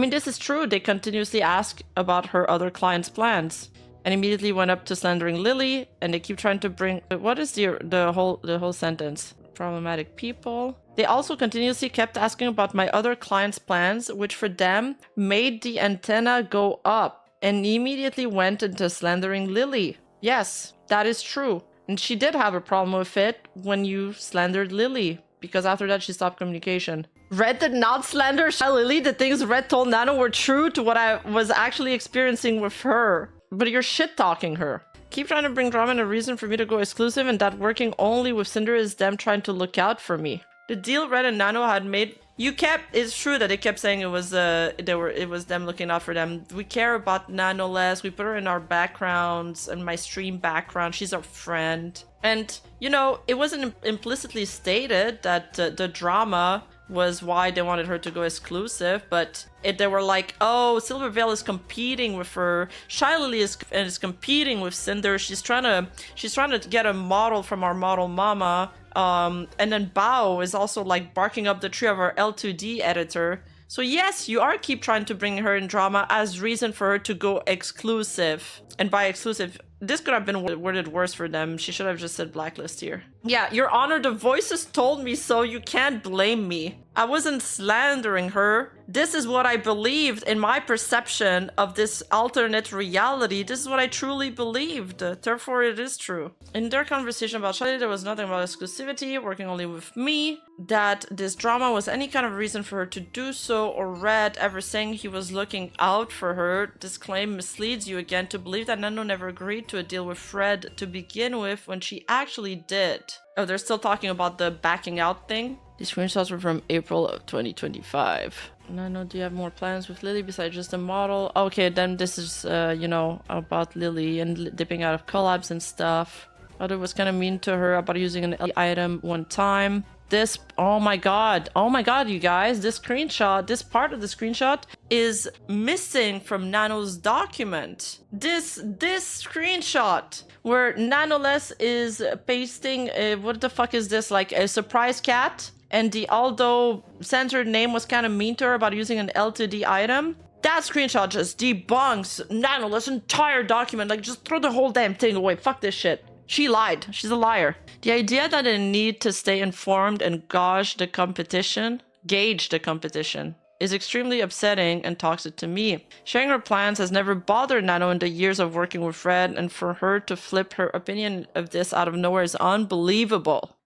this is true, they continuously ask about her other clients' plans. And immediately went up to slandering Lily, and they keep trying to bring... What is the whole sentence? Problematic people. They also continuously kept asking about my other clients' plans, which for them made the antenna go up, and immediately went into slandering Lily. Yes, that is true. And she did have a problem with it when you slandered Lily, because after that she stopped communication. Red did not slander Shy Lily. The things Red told Nano were true to what I was actually experiencing with her. But you're shit-talking her. Keep trying to bring drama and a reason for me to go exclusive, and that working only with Sinder is them trying to look out for me. The deal Red and Nano had made... It's true that they kept saying it was them looking out for them. We care about Nano less. We put her in our backgrounds and my stream background. She's our friend. And, it wasn't implicitly stated that the drama was why they wanted her to go exclusive, but they were like, oh, Silver Veil is competing with her. Shy Lily is competing with Cinder. She's trying to get a model from our model mama. And then Bao is also like barking up the tree of our L2D editor. So yes, you are keep trying to bring her in drama as reason for her to go exclusive. And by exclusive, this could have been worded worse for them. She should have just said blacklist here. Yeah, Your Honor, the voices told me so. You can't blame me. I wasn't slandering her. This is what I believed in my perception of this alternate reality. This is what I truly believed. Therefore, it is true. In their conversation about Shelly, there was nothing about exclusivity, working only with me, that this drama was any kind of reason for her to do so, or Red ever saying he was looking out for her. This claim misleads you again to believe that Nano never agreed to a deal with Fred to begin with when she actually did. Oh, they're still talking about the backing out thing? These screenshots were from April of 2025. Nano, do you have more plans with Lily besides just a model? Okay, then this is, about Lily and dipping out of collabs and stuff. Other was kind of mean to her about using an item one time. This, oh my god, you guys, this part of the screenshot is missing from Nano's document. This screenshot where Nanoless is pasting, what the fuck is this, like a surprise cat? And the although censored name was kind of mean to her about using an L2D item. That screenshot just debunks Nanoless' entire document. Like, just throw the whole damn thing away. Fuck this shit. She lied. She's a liar. The idea that I need to stay informed and gauge the competition is extremely upsetting and toxic to me. Sharing her plans has never bothered Nano in the years of working with Fred, and for her to flip her opinion of this out of nowhere is unbelievable.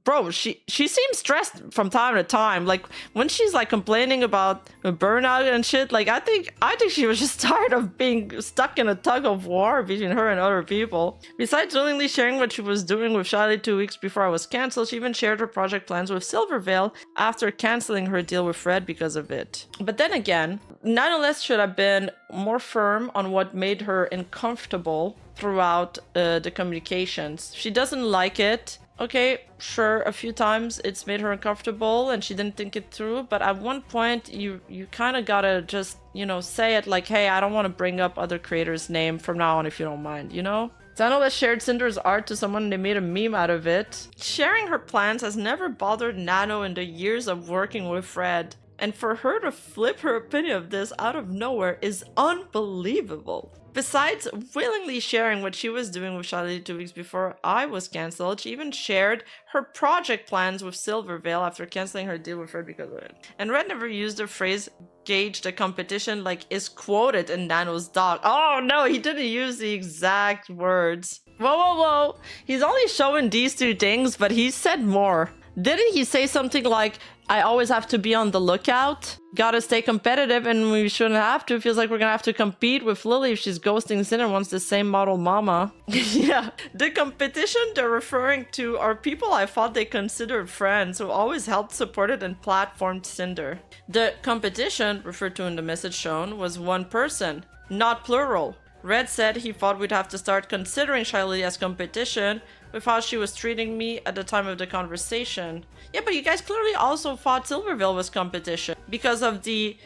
bro, she seems stressed from time to time. Like when she's like complaining about burnout and shit, like I think she was just tired of being stuck in a tug of war between her and other people. Besides willingly sharing what she was doing with Shyly 2 weeks before I was cancelled, she even shared her project plans with Silvervale after canceling her deal with Fred because of it. But then again, Nonetheless should have been more firm on what made her uncomfortable throughout the communications. She doesn't like it. Okay, sure, a few times it's made her uncomfortable and she didn't think it through, but at one point you kind of gotta just, you know, say it like, hey, I don't want to bring up other creators' name from now on if you don't mind, you know? Zanowes shared Cinder's art to someone and they made a meme out of it. Sharing her plans has never bothered Nano in the years of working with Fred. And for her to flip her opinion of this out of nowhere is unbelievable. Besides willingly sharing what she was doing with Shyly 2 weeks before I was cancelled, she even shared her project plans with Silvervale after cancelling her deal with Fred because of it. And Red never used the phrase gauge the competition like is quoted in Nano's doc. Oh no, he didn't use the exact words. Whoa, whoa, whoa. He's only showing these two things, but he said more. Didn't he say something like, I always have to be on the lookout? Gotta stay competitive and we shouldn't have to. Feels like we're gonna have to compete with Lily if she's ghosting Cinder and wants the same model mama. Yeah. The competition they're referring to are people I thought they considered friends who always helped, supported, and platformed Cinder. The competition, referred to in the message shown, was one person, not plural. Red said he thought we'd have to start considering Shyly as competition with how she was treating me at the time of the conversation. Yeah, but you guys clearly also thought Silvervale was competition because of the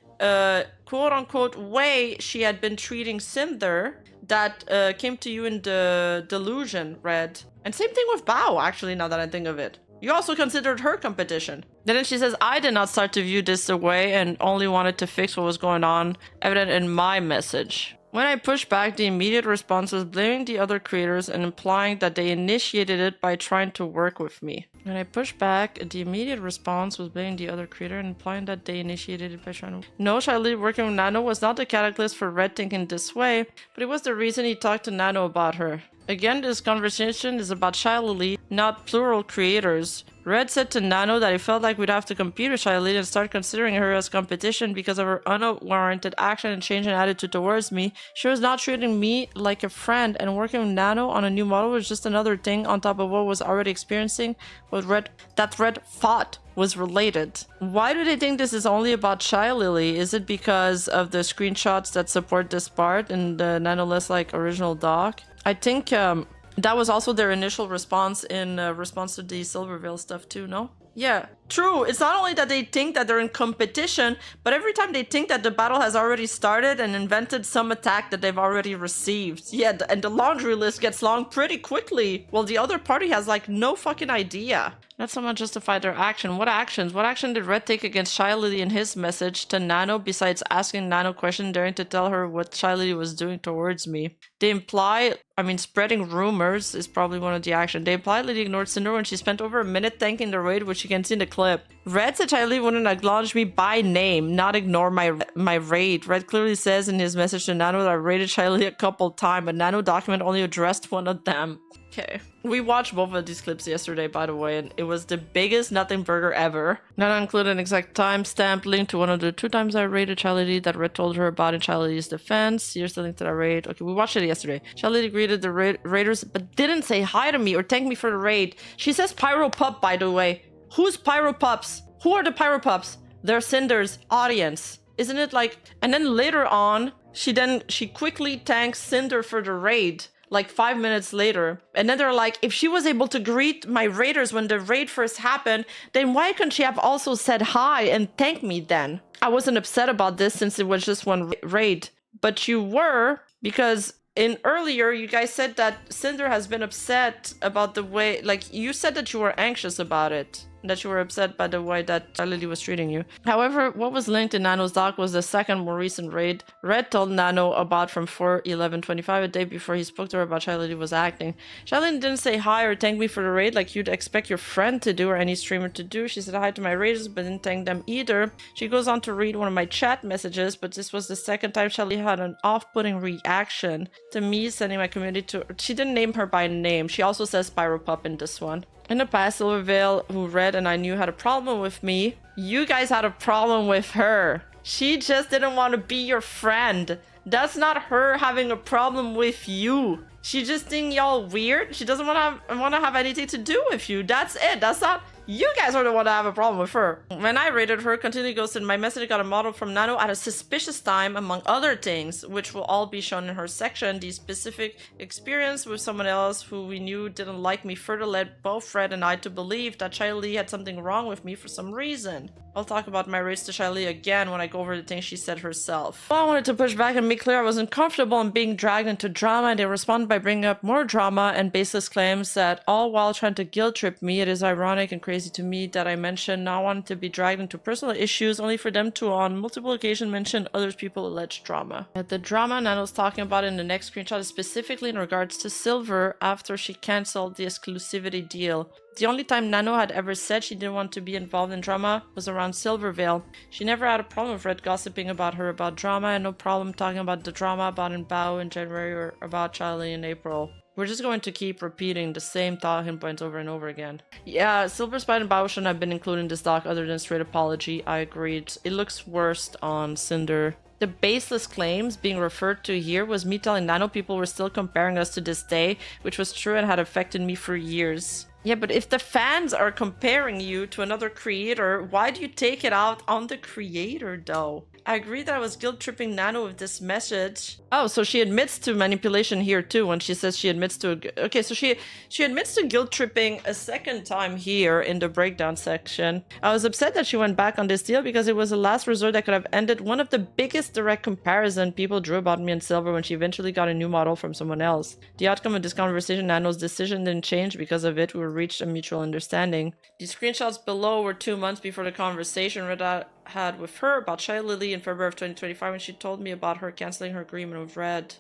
quote-unquote way she had been treating Cinder that came to you in the delusion, Red. And same thing with Bao, actually, now that I think of it. You also considered her competition. Then she says, I did not start to view this the way and only wanted to fix what was going on, evident in my message. When I pushed back, the immediate response was blaming the other creators and implying that they initiated it by trying to work with me. When I pushed back, the immediate response was blaming the other creator and implying that they initiated it by trying to... No, Shyly working with Nano was not the catalyst for Red thinking this way, but it was the reason he talked to Nano about her. Again, this conversation is about Shyly, not plural creators. Red said to Nano that he felt like we'd have to compete with Shyly and start considering her as competition because of her unwarranted action and change in attitude towards me. She was not treating me like a friend, and working with Nano on a new model was just another thing on top of what was already experiencing what Red thought was related. Why do they think this is only about Shyly? Is it because of the screenshots that support this part in the Nonetheless like original doc? I think that was also their initial response in response to the Silvervale stuff too, no? Yeah, true. It's not only that they think that they're in competition, but every time they think that the battle has already started and invented some attack that they've already received. Yeah, and the laundry list gets long pretty quickly, while the other party has like no fucking idea. Not someone justify their action. What actions? What action did Red take against Shyly in his message to Nano besides asking Nano question, daring to tell her what Shyly was doing towards me? They imply, spreading rumors is probably one of the actions. They implied Lily ignored Cinder when she spent over a minute thanking the raid, which you can see in the clip. Red said Shyly wouldn't acknowledge me by name, not ignore my raid. Red clearly says in his message to Nano that I raided Shyly a couple times, but Nano document only addressed one of them. Okay. We watched both of these clips yesterday, by the way, and it was the biggest nothing burger ever. Nano included an exact timestamp linked to one of the 2 times I raided Shyly that Red told her about in Shyly's defense. Here's the link to that raid. Okay, we watched it yesterday. Shyly greeted the raiders, but didn't say hi to me or thank me for the raid. She says Pyro Pup, by the way. Who's Pyro Pups? Who are the Pyro Pups? They're Cinder's audience. Isn't it like... And then later on, she quickly thanks Cinder for the raid. Like 5 minutes later. And then they're like, if she was able to greet my raiders when the raid first happened, then why couldn't she have also said hi and thanked me then? I wasn't upset about this since it was just one raid. But you were, because in earlier, you guys said that Cinder has been upset about the way, like you said that you were anxious about it. That you were upset by the way that Lily was treating you. However, what was linked in Nano's doc was the second more recent raid Red told Nano about from 4/11/25, a day before he spoke to her about Shyly was acting. Shyly didn't say hi or thank me for the raid like you'd expect your friend to do or any streamer to do. She said hi to my raiders but didn't thank them either. She goes on to read one of my chat messages, but this was the second time Shyly had an off-putting reaction to me sending my community to... She didn't name her by name. She also says Pyropup in this one. In the past, Silvervale, who read and I knew had a problem with me, you guys had a problem with her. She just didn't want to be your friend. That's not her having a problem with you. She just think y'all weird. She doesn't want to have anything to do with you. That's it. That's not... You guys are the one that have a problem with her. When I rated her, continue ghosted, my message got a model from Nano at a suspicious time, among other things, which will all be shown in her section. The specific experience with someone else who we knew didn't like me further led both Fred and I to believe that Shiley had something wrong with me for some reason. I'll talk about my rates to Shiley again when I go over the things she said herself. Well, I wanted to push back and make clear I wasn't comfortable in being dragged into drama, and they responded by bringing up more drama and baseless claims that all while trying to guilt trip me. It is ironic and crazy to me that I mentioned not wanting to be dragged into personal issues, only for them to on multiple occasions mention other people's alleged drama. The drama Nano's talking about in the next screenshot is specifically in regards to Silver after she cancelled the exclusivity deal. The only time Nano had ever said she didn't want to be involved in drama was around Silvervale. She never had a problem with Red gossiping about her about drama, and no problem talking about the drama about in Bao in January or about Charlie in April. We're just going to keep repeating the same talking points over and over again. Yeah, Silver Spite and Bao shouldn't have been included in this doc other than straight apology. I agreed. It looks worst on Sinder. The baseless claims being referred to here was me telling Nano people were still comparing us to this day, which was true and had affected me for years. Yeah, but if the fans are comparing you to another creator, why do you take it out on the creator though? I agree that I was guilt-tripping Nano with this message. Oh, so she admits to manipulation here too when she says she admits to... Okay, so she admits to guilt-tripping a second time here in the breakdown section. I was upset that she went back on this deal because it was a last resort that could have ended one of the biggest direct comparison people drew about me and Silver when she eventually got a new model from someone else. The outcome of this conversation, Nano's decision didn't change because of it. We reached a mutual understanding. The screenshots below were 2 months before the conversation Red had with her about Shy Lily in February of 2025 when she told me about her canceling her agreement with Red.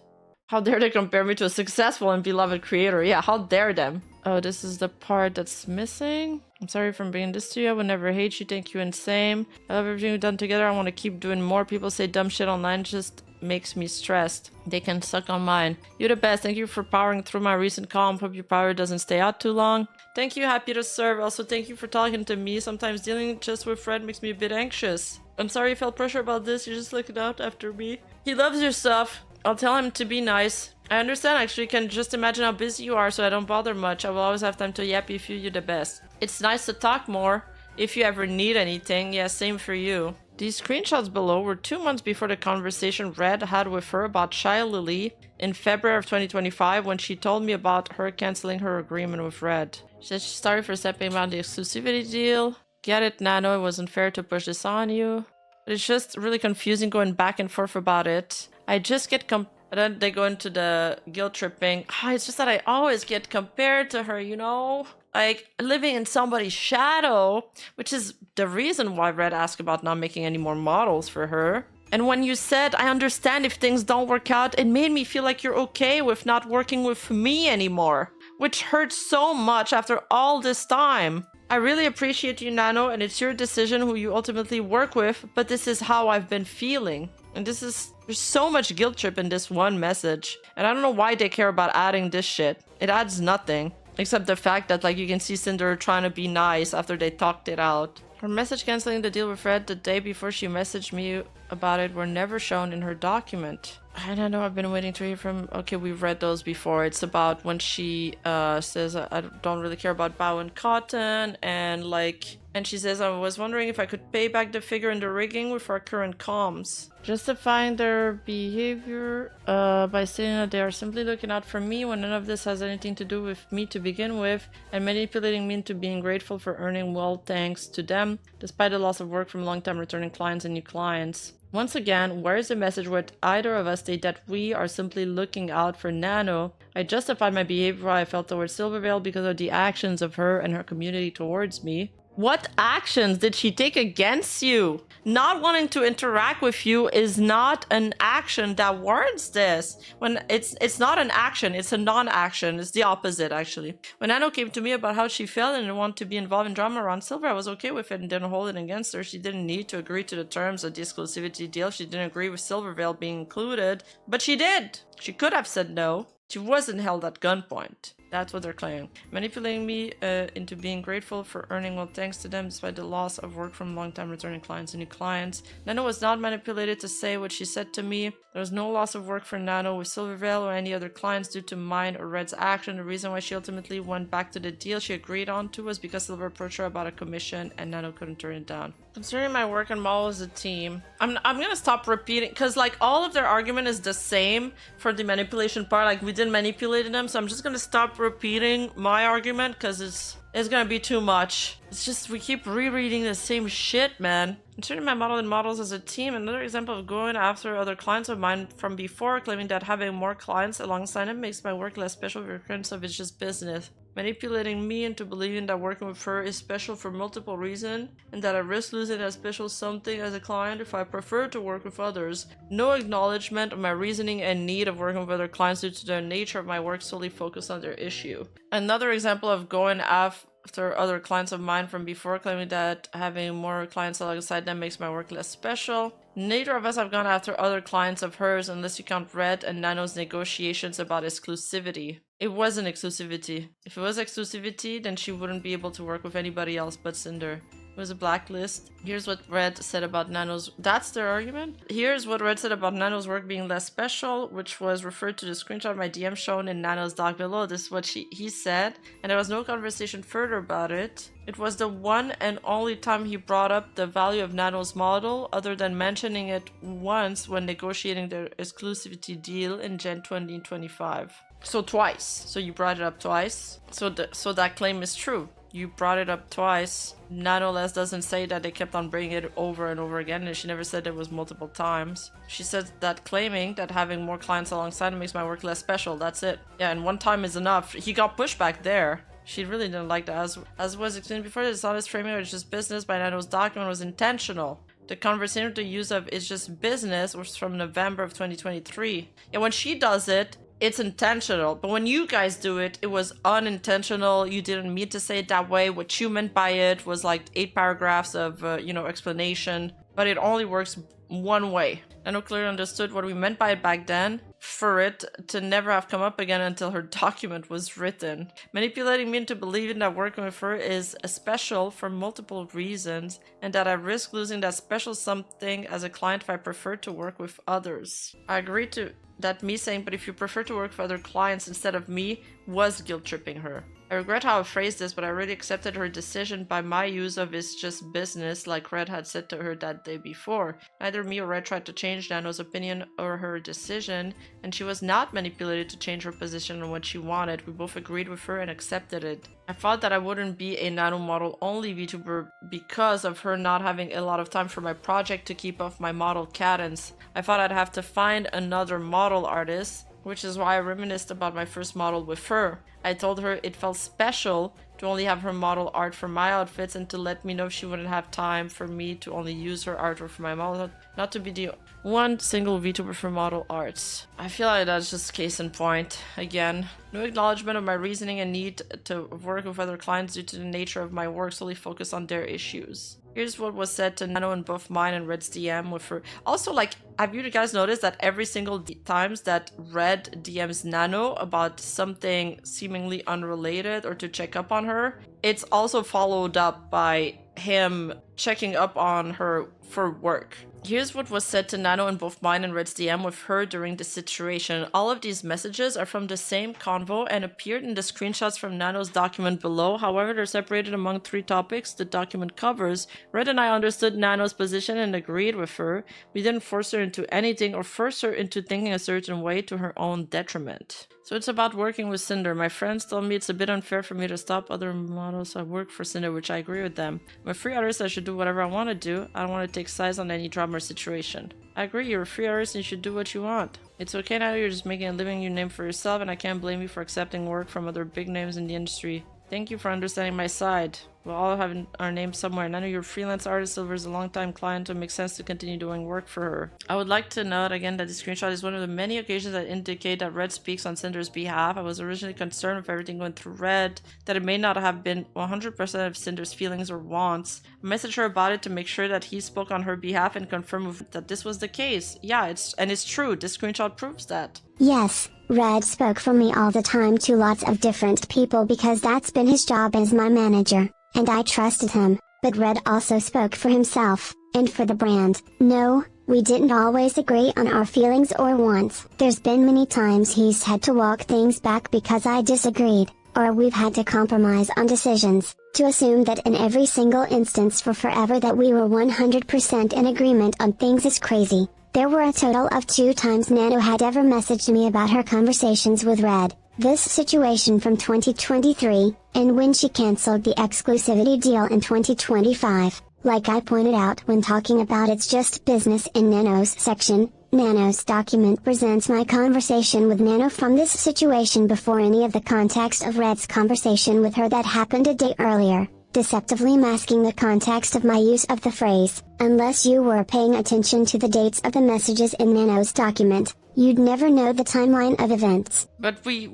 How dare they compare me to a successful and beloved creator? Yeah, how dare them? Oh, this is the part that's missing. I'm sorry for bringing this to you. I would never hate you. Think you insane. I love everything we've done together. I want to keep doing more. People say dumb shit online. Just makes me stressed. They can suck on mine. You're the best. Thank you for powering through my recent calm. Hope your power doesn't stay out too long. Thank you. Happy to serve. Also, thank you for talking to me. Sometimes dealing just with Fred makes me a bit anxious. I'm sorry you felt pressure about this. You're just looking out after me. He loves your stuff. I'll tell him to be nice. I understand actually. Can just imagine how busy you are so I don't bother much. I will always have time to yap if you're the best. It's nice to talk more. If you ever need anything. Yeah, same for you. These screenshots below were 2 months before the conversation Red had with her about Shy Lily in February of 2025 when she told me about her canceling her agreement with Red. She said she's sorry for stepping around the exclusivity deal. Get it, Nano, it wasn't fair to push this on you. But it's just really confusing going back and forth about it. I just get and then they go into the guilt tripping. Oh, it's just that I always get compared to her, you know? Like, living in somebody's shadow, which is the reason why Red asked about not making any more models for her. And when you said, I understand if things don't work out, it made me feel like you're okay with not working with me anymore. Which hurts so much after all this time. I really appreciate you, Nano, and it's your decision who you ultimately work with, but this is how I've been feeling. And there's so much guilt trip in this one message. And I don't know why they care about adding this shit. It adds nothing. Except the fact that, like, you can see Cinder trying to be nice after they talked it out. Her message canceling the deal with Red the day before she messaged me about it were never shown in her document. I don't know, I've been waiting to hear from... Okay, we've read those before. It's about when she says, I don't really care about Bao and Cotton, and like... And she says, I was wondering if I could pay back the figure in the rigging with our current comms. Justifying their behavior by saying that they are simply looking out for me when none of this has anything to do with me to begin with, and manipulating me into being grateful for earning well thanks to them, despite the loss of work from long-time returning clients and new clients. Once again, where is the message where either of us state that we are simply looking out for Nano? I justified my behavior I felt towards Silvervale because of the actions of her and her community towards me. What actions did she take against you? Not wanting to interact with you is not an action that warrants this. When it's not an action, it's a non-action. It's the opposite, actually. When Nano came to me about how she felt and didn't want to be involved in drama around Silver, I was okay with it and didn't hold it against her. She didn't need to agree to the terms of the exclusivity deal. She didn't agree with Silvervale being included, but she did. She could have said no. She wasn't held at gunpoint. That's what they're claiming. Manipulating me into being grateful for earning well thanks to them despite the loss of work from long-time returning clients and new clients. Nano was not manipulated to say what she said to me. There was no loss of work for Nano with Silvervale or any other clients due to mine or Red's action. The reason why she ultimately went back to the deal she agreed on to was because Silver approached her about a commission and Nano couldn't turn it down. Considering my work and model as a team, I'm gonna stop repeating because like all of their argument is the same for the manipulation part. Like we didn't manipulate them, so I'm just gonna stop repeating my argument because it's gonna be too much. It's just we keep rereading the same shit, man. Considering my model and models as a team, another example of going after other clients of mine from before, claiming that having more clients alongside them makes my work less special because of it's just business. Manipulating me into believing that working with her is special for multiple reasons and that I risk losing that special something as a client if I prefer to work with others. No acknowledgement of my reasoning and need of working with other clients due to the nature of my work solely focused on their issue. Another example of going after other clients of mine from before, claiming that having more clients alongside them makes my work less special. Neither of us have gone after other clients of hers unless you count Red and Nano's negotiations about exclusivity. It wasn't exclusivity. If it was exclusivity, then she wouldn't be able to work with anybody else but Sinder. It was a blacklist. Here's what Red said about Nano's... That's their argument? Here's what Red said about Nano's work being less special, which was referred to the screenshot of my DM shown in Nano's doc below. This is what he said, and there was no conversation further about it. It was the one and only time he brought up the value of Nano's model, other than mentioning it once when negotiating their exclusivity deal in Gen 2025. So twice. So you brought it up twice. So that claim is true. You brought it up twice. Nanoless doesn't say that they kept on bringing it over and over again, and she never said it was multiple times. She said that claiming that having more clients alongside makes my work less special. That's it. Yeah, and one time is enough. He got pushback there. She really didn't like that. As was explained before, the dishonest framing of it's just business by Nano's document was intentional. The conversation with the use of it's just business was from November of 2023. Yeah, when she does it, it's intentional, but when you guys do it, it was unintentional. You didn't mean to say it that way. What you meant by it was like 8 paragraphs of, explanation, but it only works one way. Nano clearly understood what we meant by it back then, for it to never have come up again until her document was written. Manipulating me into believing that working with her is special for multiple reasons, and that I risk losing that special something as a client if I prefer to work with others. I agree to that me saying, but if you prefer to work for other clients instead of me, was guilt-tripping her. I regret how I phrased this, but I already accepted her decision by my use of it's just business, like Red had said to her that day before. Neither me or Red tried to change Nano's opinion or her decision, and she was not manipulated to change her position on what she wanted. We both agreed with her and accepted it. I thought that I wouldn't be a Nano model only VTuber because of her not having a lot of time for my project to keep up my model cadence. I thought I'd have to find another model artist, which is why I reminisced about my first model with her. I told her it felt special to only have her model art for my outfits and to let me know if she wouldn't have time for me to only use her artwork for my model, not to be the one single VTuber for model arts. I feel like that's just case in point. Again, no acknowledgement of my reasoning and need to work with other clients due to the nature of my work solely focused on their issues. Here's what was said to Nano in both mine and Red's DM with her. Also, like, have you guys noticed that every single times that Red DMs Nano about something seemingly unrelated or to check up on her, it's also followed up by him checking up on her for work. Here's what was said to Nano in both mine and Red's DM with her during the situation. All of these messages are from the same convo and appeared in the screenshots from Nano's document below. However, they're separated among 3 topics the document covers. Red and I understood Nano's position and agreed with her. We didn't force her into anything or force her into thinking a certain way to her own detriment. So it's about working with Sinder. My friends told me it's a bit unfair for me to stop other models I work for Sinder, which I agree with them. I'm a free artist, I should do whatever I want to do. I don't want to take sides on any drama or situation. I agree, you're a free artist and you should do what you want. It's okay now, you're just making a living you name for yourself, and I can't blame you for accepting work from other big names in the industry. Thank you for understanding my side. We'll all have our names somewhere. Nano, you're a freelance artist. Silver is a long-time client, so it makes sense to continue doing work for her. I would like to note again that the screenshot is one of the many occasions that indicate that Red speaks on Cinder's behalf. I was originally concerned with everything going through Red, that it may not have been 100% of Cinder's feelings or wants. I messaged her about it to make sure that he spoke on her behalf and confirm that this was the case. Yeah, it's true. This screenshot proves that. Yes, Red spoke for me all the time to lots of different people because that's been his job as my manager, and I trusted him, but Red also spoke for himself, and for the brand. No, we didn't always agree on our feelings or wants. There's been many times he's had to walk things back because I disagreed, or we've had to compromise on decisions. To assume that in every single instance for forever that we were 100% in agreement on things is crazy. There were a total of 2 times Nano had ever messaged me about her conversations with Red. This situation from 2023, and when she cancelled the exclusivity deal in 2025. Like I pointed out when talking about It's Just Business in Nano's section, Nano's document presents my conversation with Nano from this situation before any of the context of Red's conversation with her that happened a day earlier, deceptively masking the context of my use of the phrase. Unless you were paying attention to the dates of the messages in Nano's document, you'd never know the timeline of events. But we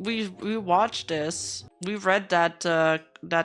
watched this. We read that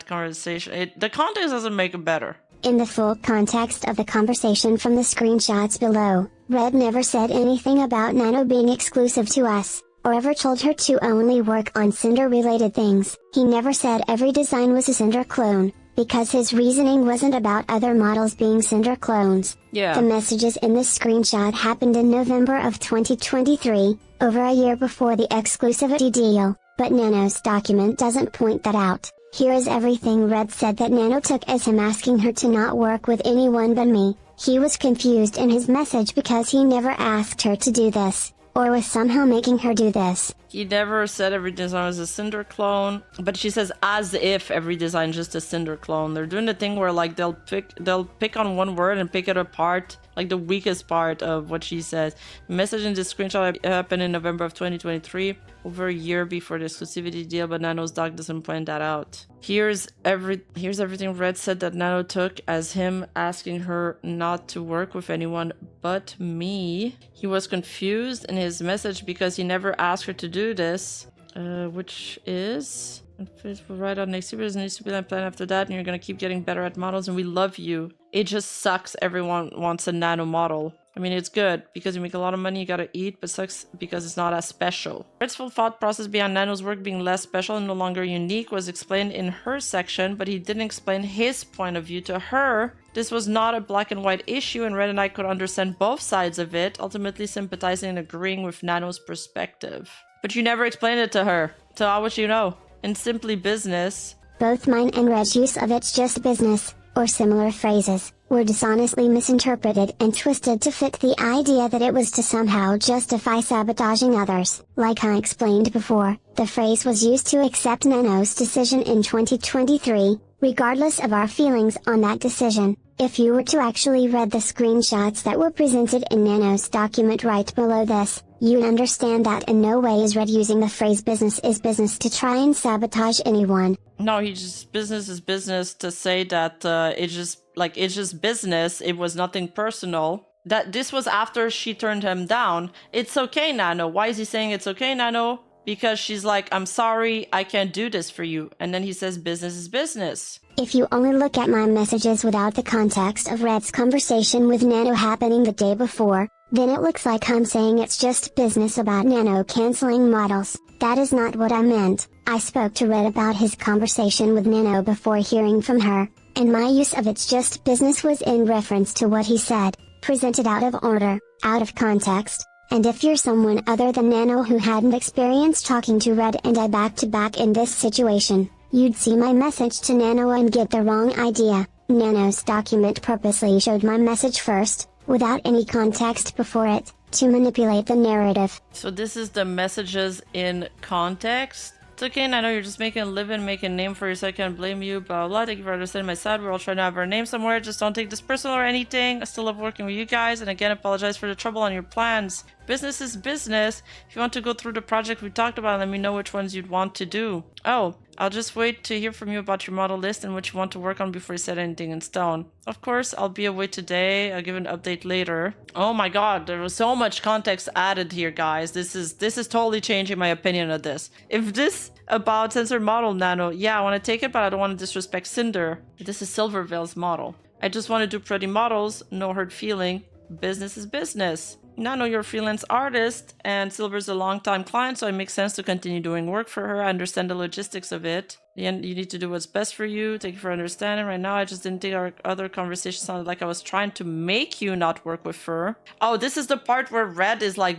conversation. The context doesn't make it better. In the full context of the conversation from the screenshots below, Red never said anything about Nano being exclusive to us, or ever told her to only work on Cinder-related things. He never said every design was a Cinder clone, because his reasoning wasn't about other models being Cinder clones. Yeah. The messages in this screenshot happened in November of 2023, over a year before the exclusivity deal, but Nano's document doesn't point that out. Here is everything Red said that Nano took as him asking her to not work with anyone but me. He was confused in his message because he never asked her to do this, or was somehow making her do this. He never said every design was a Cinder clone, but she says as if every design is just a Cinder clone. They're doing the thing where like they'll pick on one word and pick it apart, like the weakest part of what she says. Message in this screenshot happened in November of 2023, over a year before the exclusivity deal, but Nano's doc doesn't point that out. Here's everything Red said that Nano took as him asking her not to work with anyone but me. He was confused in his message because he never asked her to do this, which is we'll write on next year. There needs to be a plan after that, and you're gonna keep getting better at models, and we love you. It just sucks everyone wants a Nano model. I mean, it's good because you make a lot of money, you gotta eat, but sucks because it's not as special. Red's full thought process behind Nano's work being less special and no longer unique was explained in her section, but he didn't explain his point of view to her. This was not a black and white issue, and Red and I could understand both sides of it, ultimately sympathizing and agreeing with Nano's perspective. But you never explained it to her, so how would you know? In Simply Business, both mine and Red's use of It's Just Business, or similar phrases, were dishonestly misinterpreted and twisted to fit the idea that it was to somehow justify sabotaging others. Like I explained before, the phrase was used to accept Nano's decision in 2023, regardless of our feelings on that decision. If you were to actually read the screenshots that were presented in Nano's document right below this, you'd understand that in no way is Red using the phrase business is business to try and sabotage anyone. No, he just business is business to say that it's just business. It was nothing personal. That this was after she turned him down. It's okay, Nano. Why is he saying it's okay, Nano? Because she's like, I'm sorry, I can't do this for you. And then he says business is business. If you only look at my messages without the context of Red's conversation with Nano happening the day before, then it looks like I'm saying it's just business about Nano canceling models. That is not what I meant. I spoke to Red about his conversation with Nano before hearing from her, and my use of It's Just Business was in reference to what he said, presented out of order, out of context. And if you're someone other than Nano who hadn't experienced talking to Red and I back-to-back in this situation, you'd see my message to Nano and get the wrong idea. Nano's document purposely showed my message first, without any context before it, to manipulate the narrative. So this is the messages in context? It's okay, I know you're just making a living, making a name for yourself. I can't blame you, blah, blah. Thank you for understanding my side. We're all trying to have our name somewhere. Just don't take this personal or anything. I still love working with you guys. And again, apologize for the trouble on your plans. Business is business. If you want to go through the project we talked about, let me know which ones you'd want to do. Oh, I'll just wait to hear from you about your model list and what you want to work on before you set anything in stone. Of course, I'll be away today. I'll give an update later. Oh my god, there was so much context added here, guys. This is totally changing my opinion of this. If this about censored model nano, yeah, I want to take it, but I don't want to disrespect Sinder. This is Silvervale's model. I just want to do pretty models, no hurt feeling. Business is business. Nano, you're a freelance artist, and Silver's a long-time client, so it makes sense to continue doing work for her. I understand the logistics of it. You need to do what's best for you. Thank you for understanding. Right now, I just didn't think our other conversation sounded like I was trying to make you not work with her. Oh, this is the part where Red is like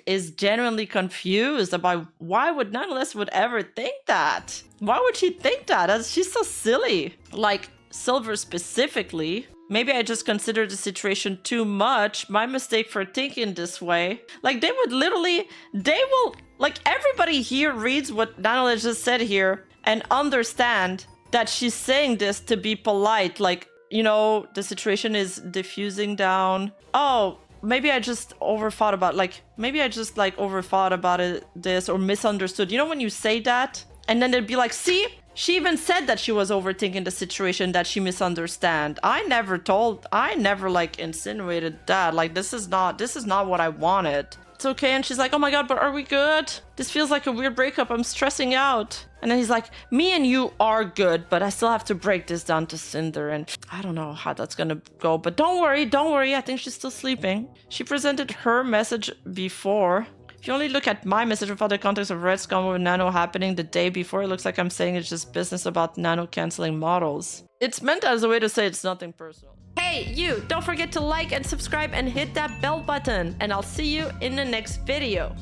is genuinely confused about why would Nonetheless would ever think that? Why would she think that? She's so silly. Like, Silver specifically. Maybe I just considered the situation too much. My mistake for thinking this way. Like, they will, like, everybody here reads what Nanola just said here and understand that she's saying this to be polite. Like, you know, the situation is diffusing down. Oh, maybe I just overthought about, this or misunderstood. You know when you say that? And then they'd be like, see? She even said that she was overthinking the situation, that she misunderstood. I never like insinuated that. Like, this is not what I wanted. It's okay. And she's like, oh my god, but are we good? This feels like a weird breakup. I'm stressing out. And then he's like, me and you are good, but I still have to break this down to Cinder. And I don't know how that's gonna go, but don't worry. I think she's still sleeping. She presented her message before. If you only look at my message without the context of Red's combo with Nano happening the day before, it looks like I'm saying it's just business about Nano canceling models. It's meant as a way to say it's nothing personal. Hey, you! Don't forget to like and subscribe and hit that bell button. And I'll see you in the next video.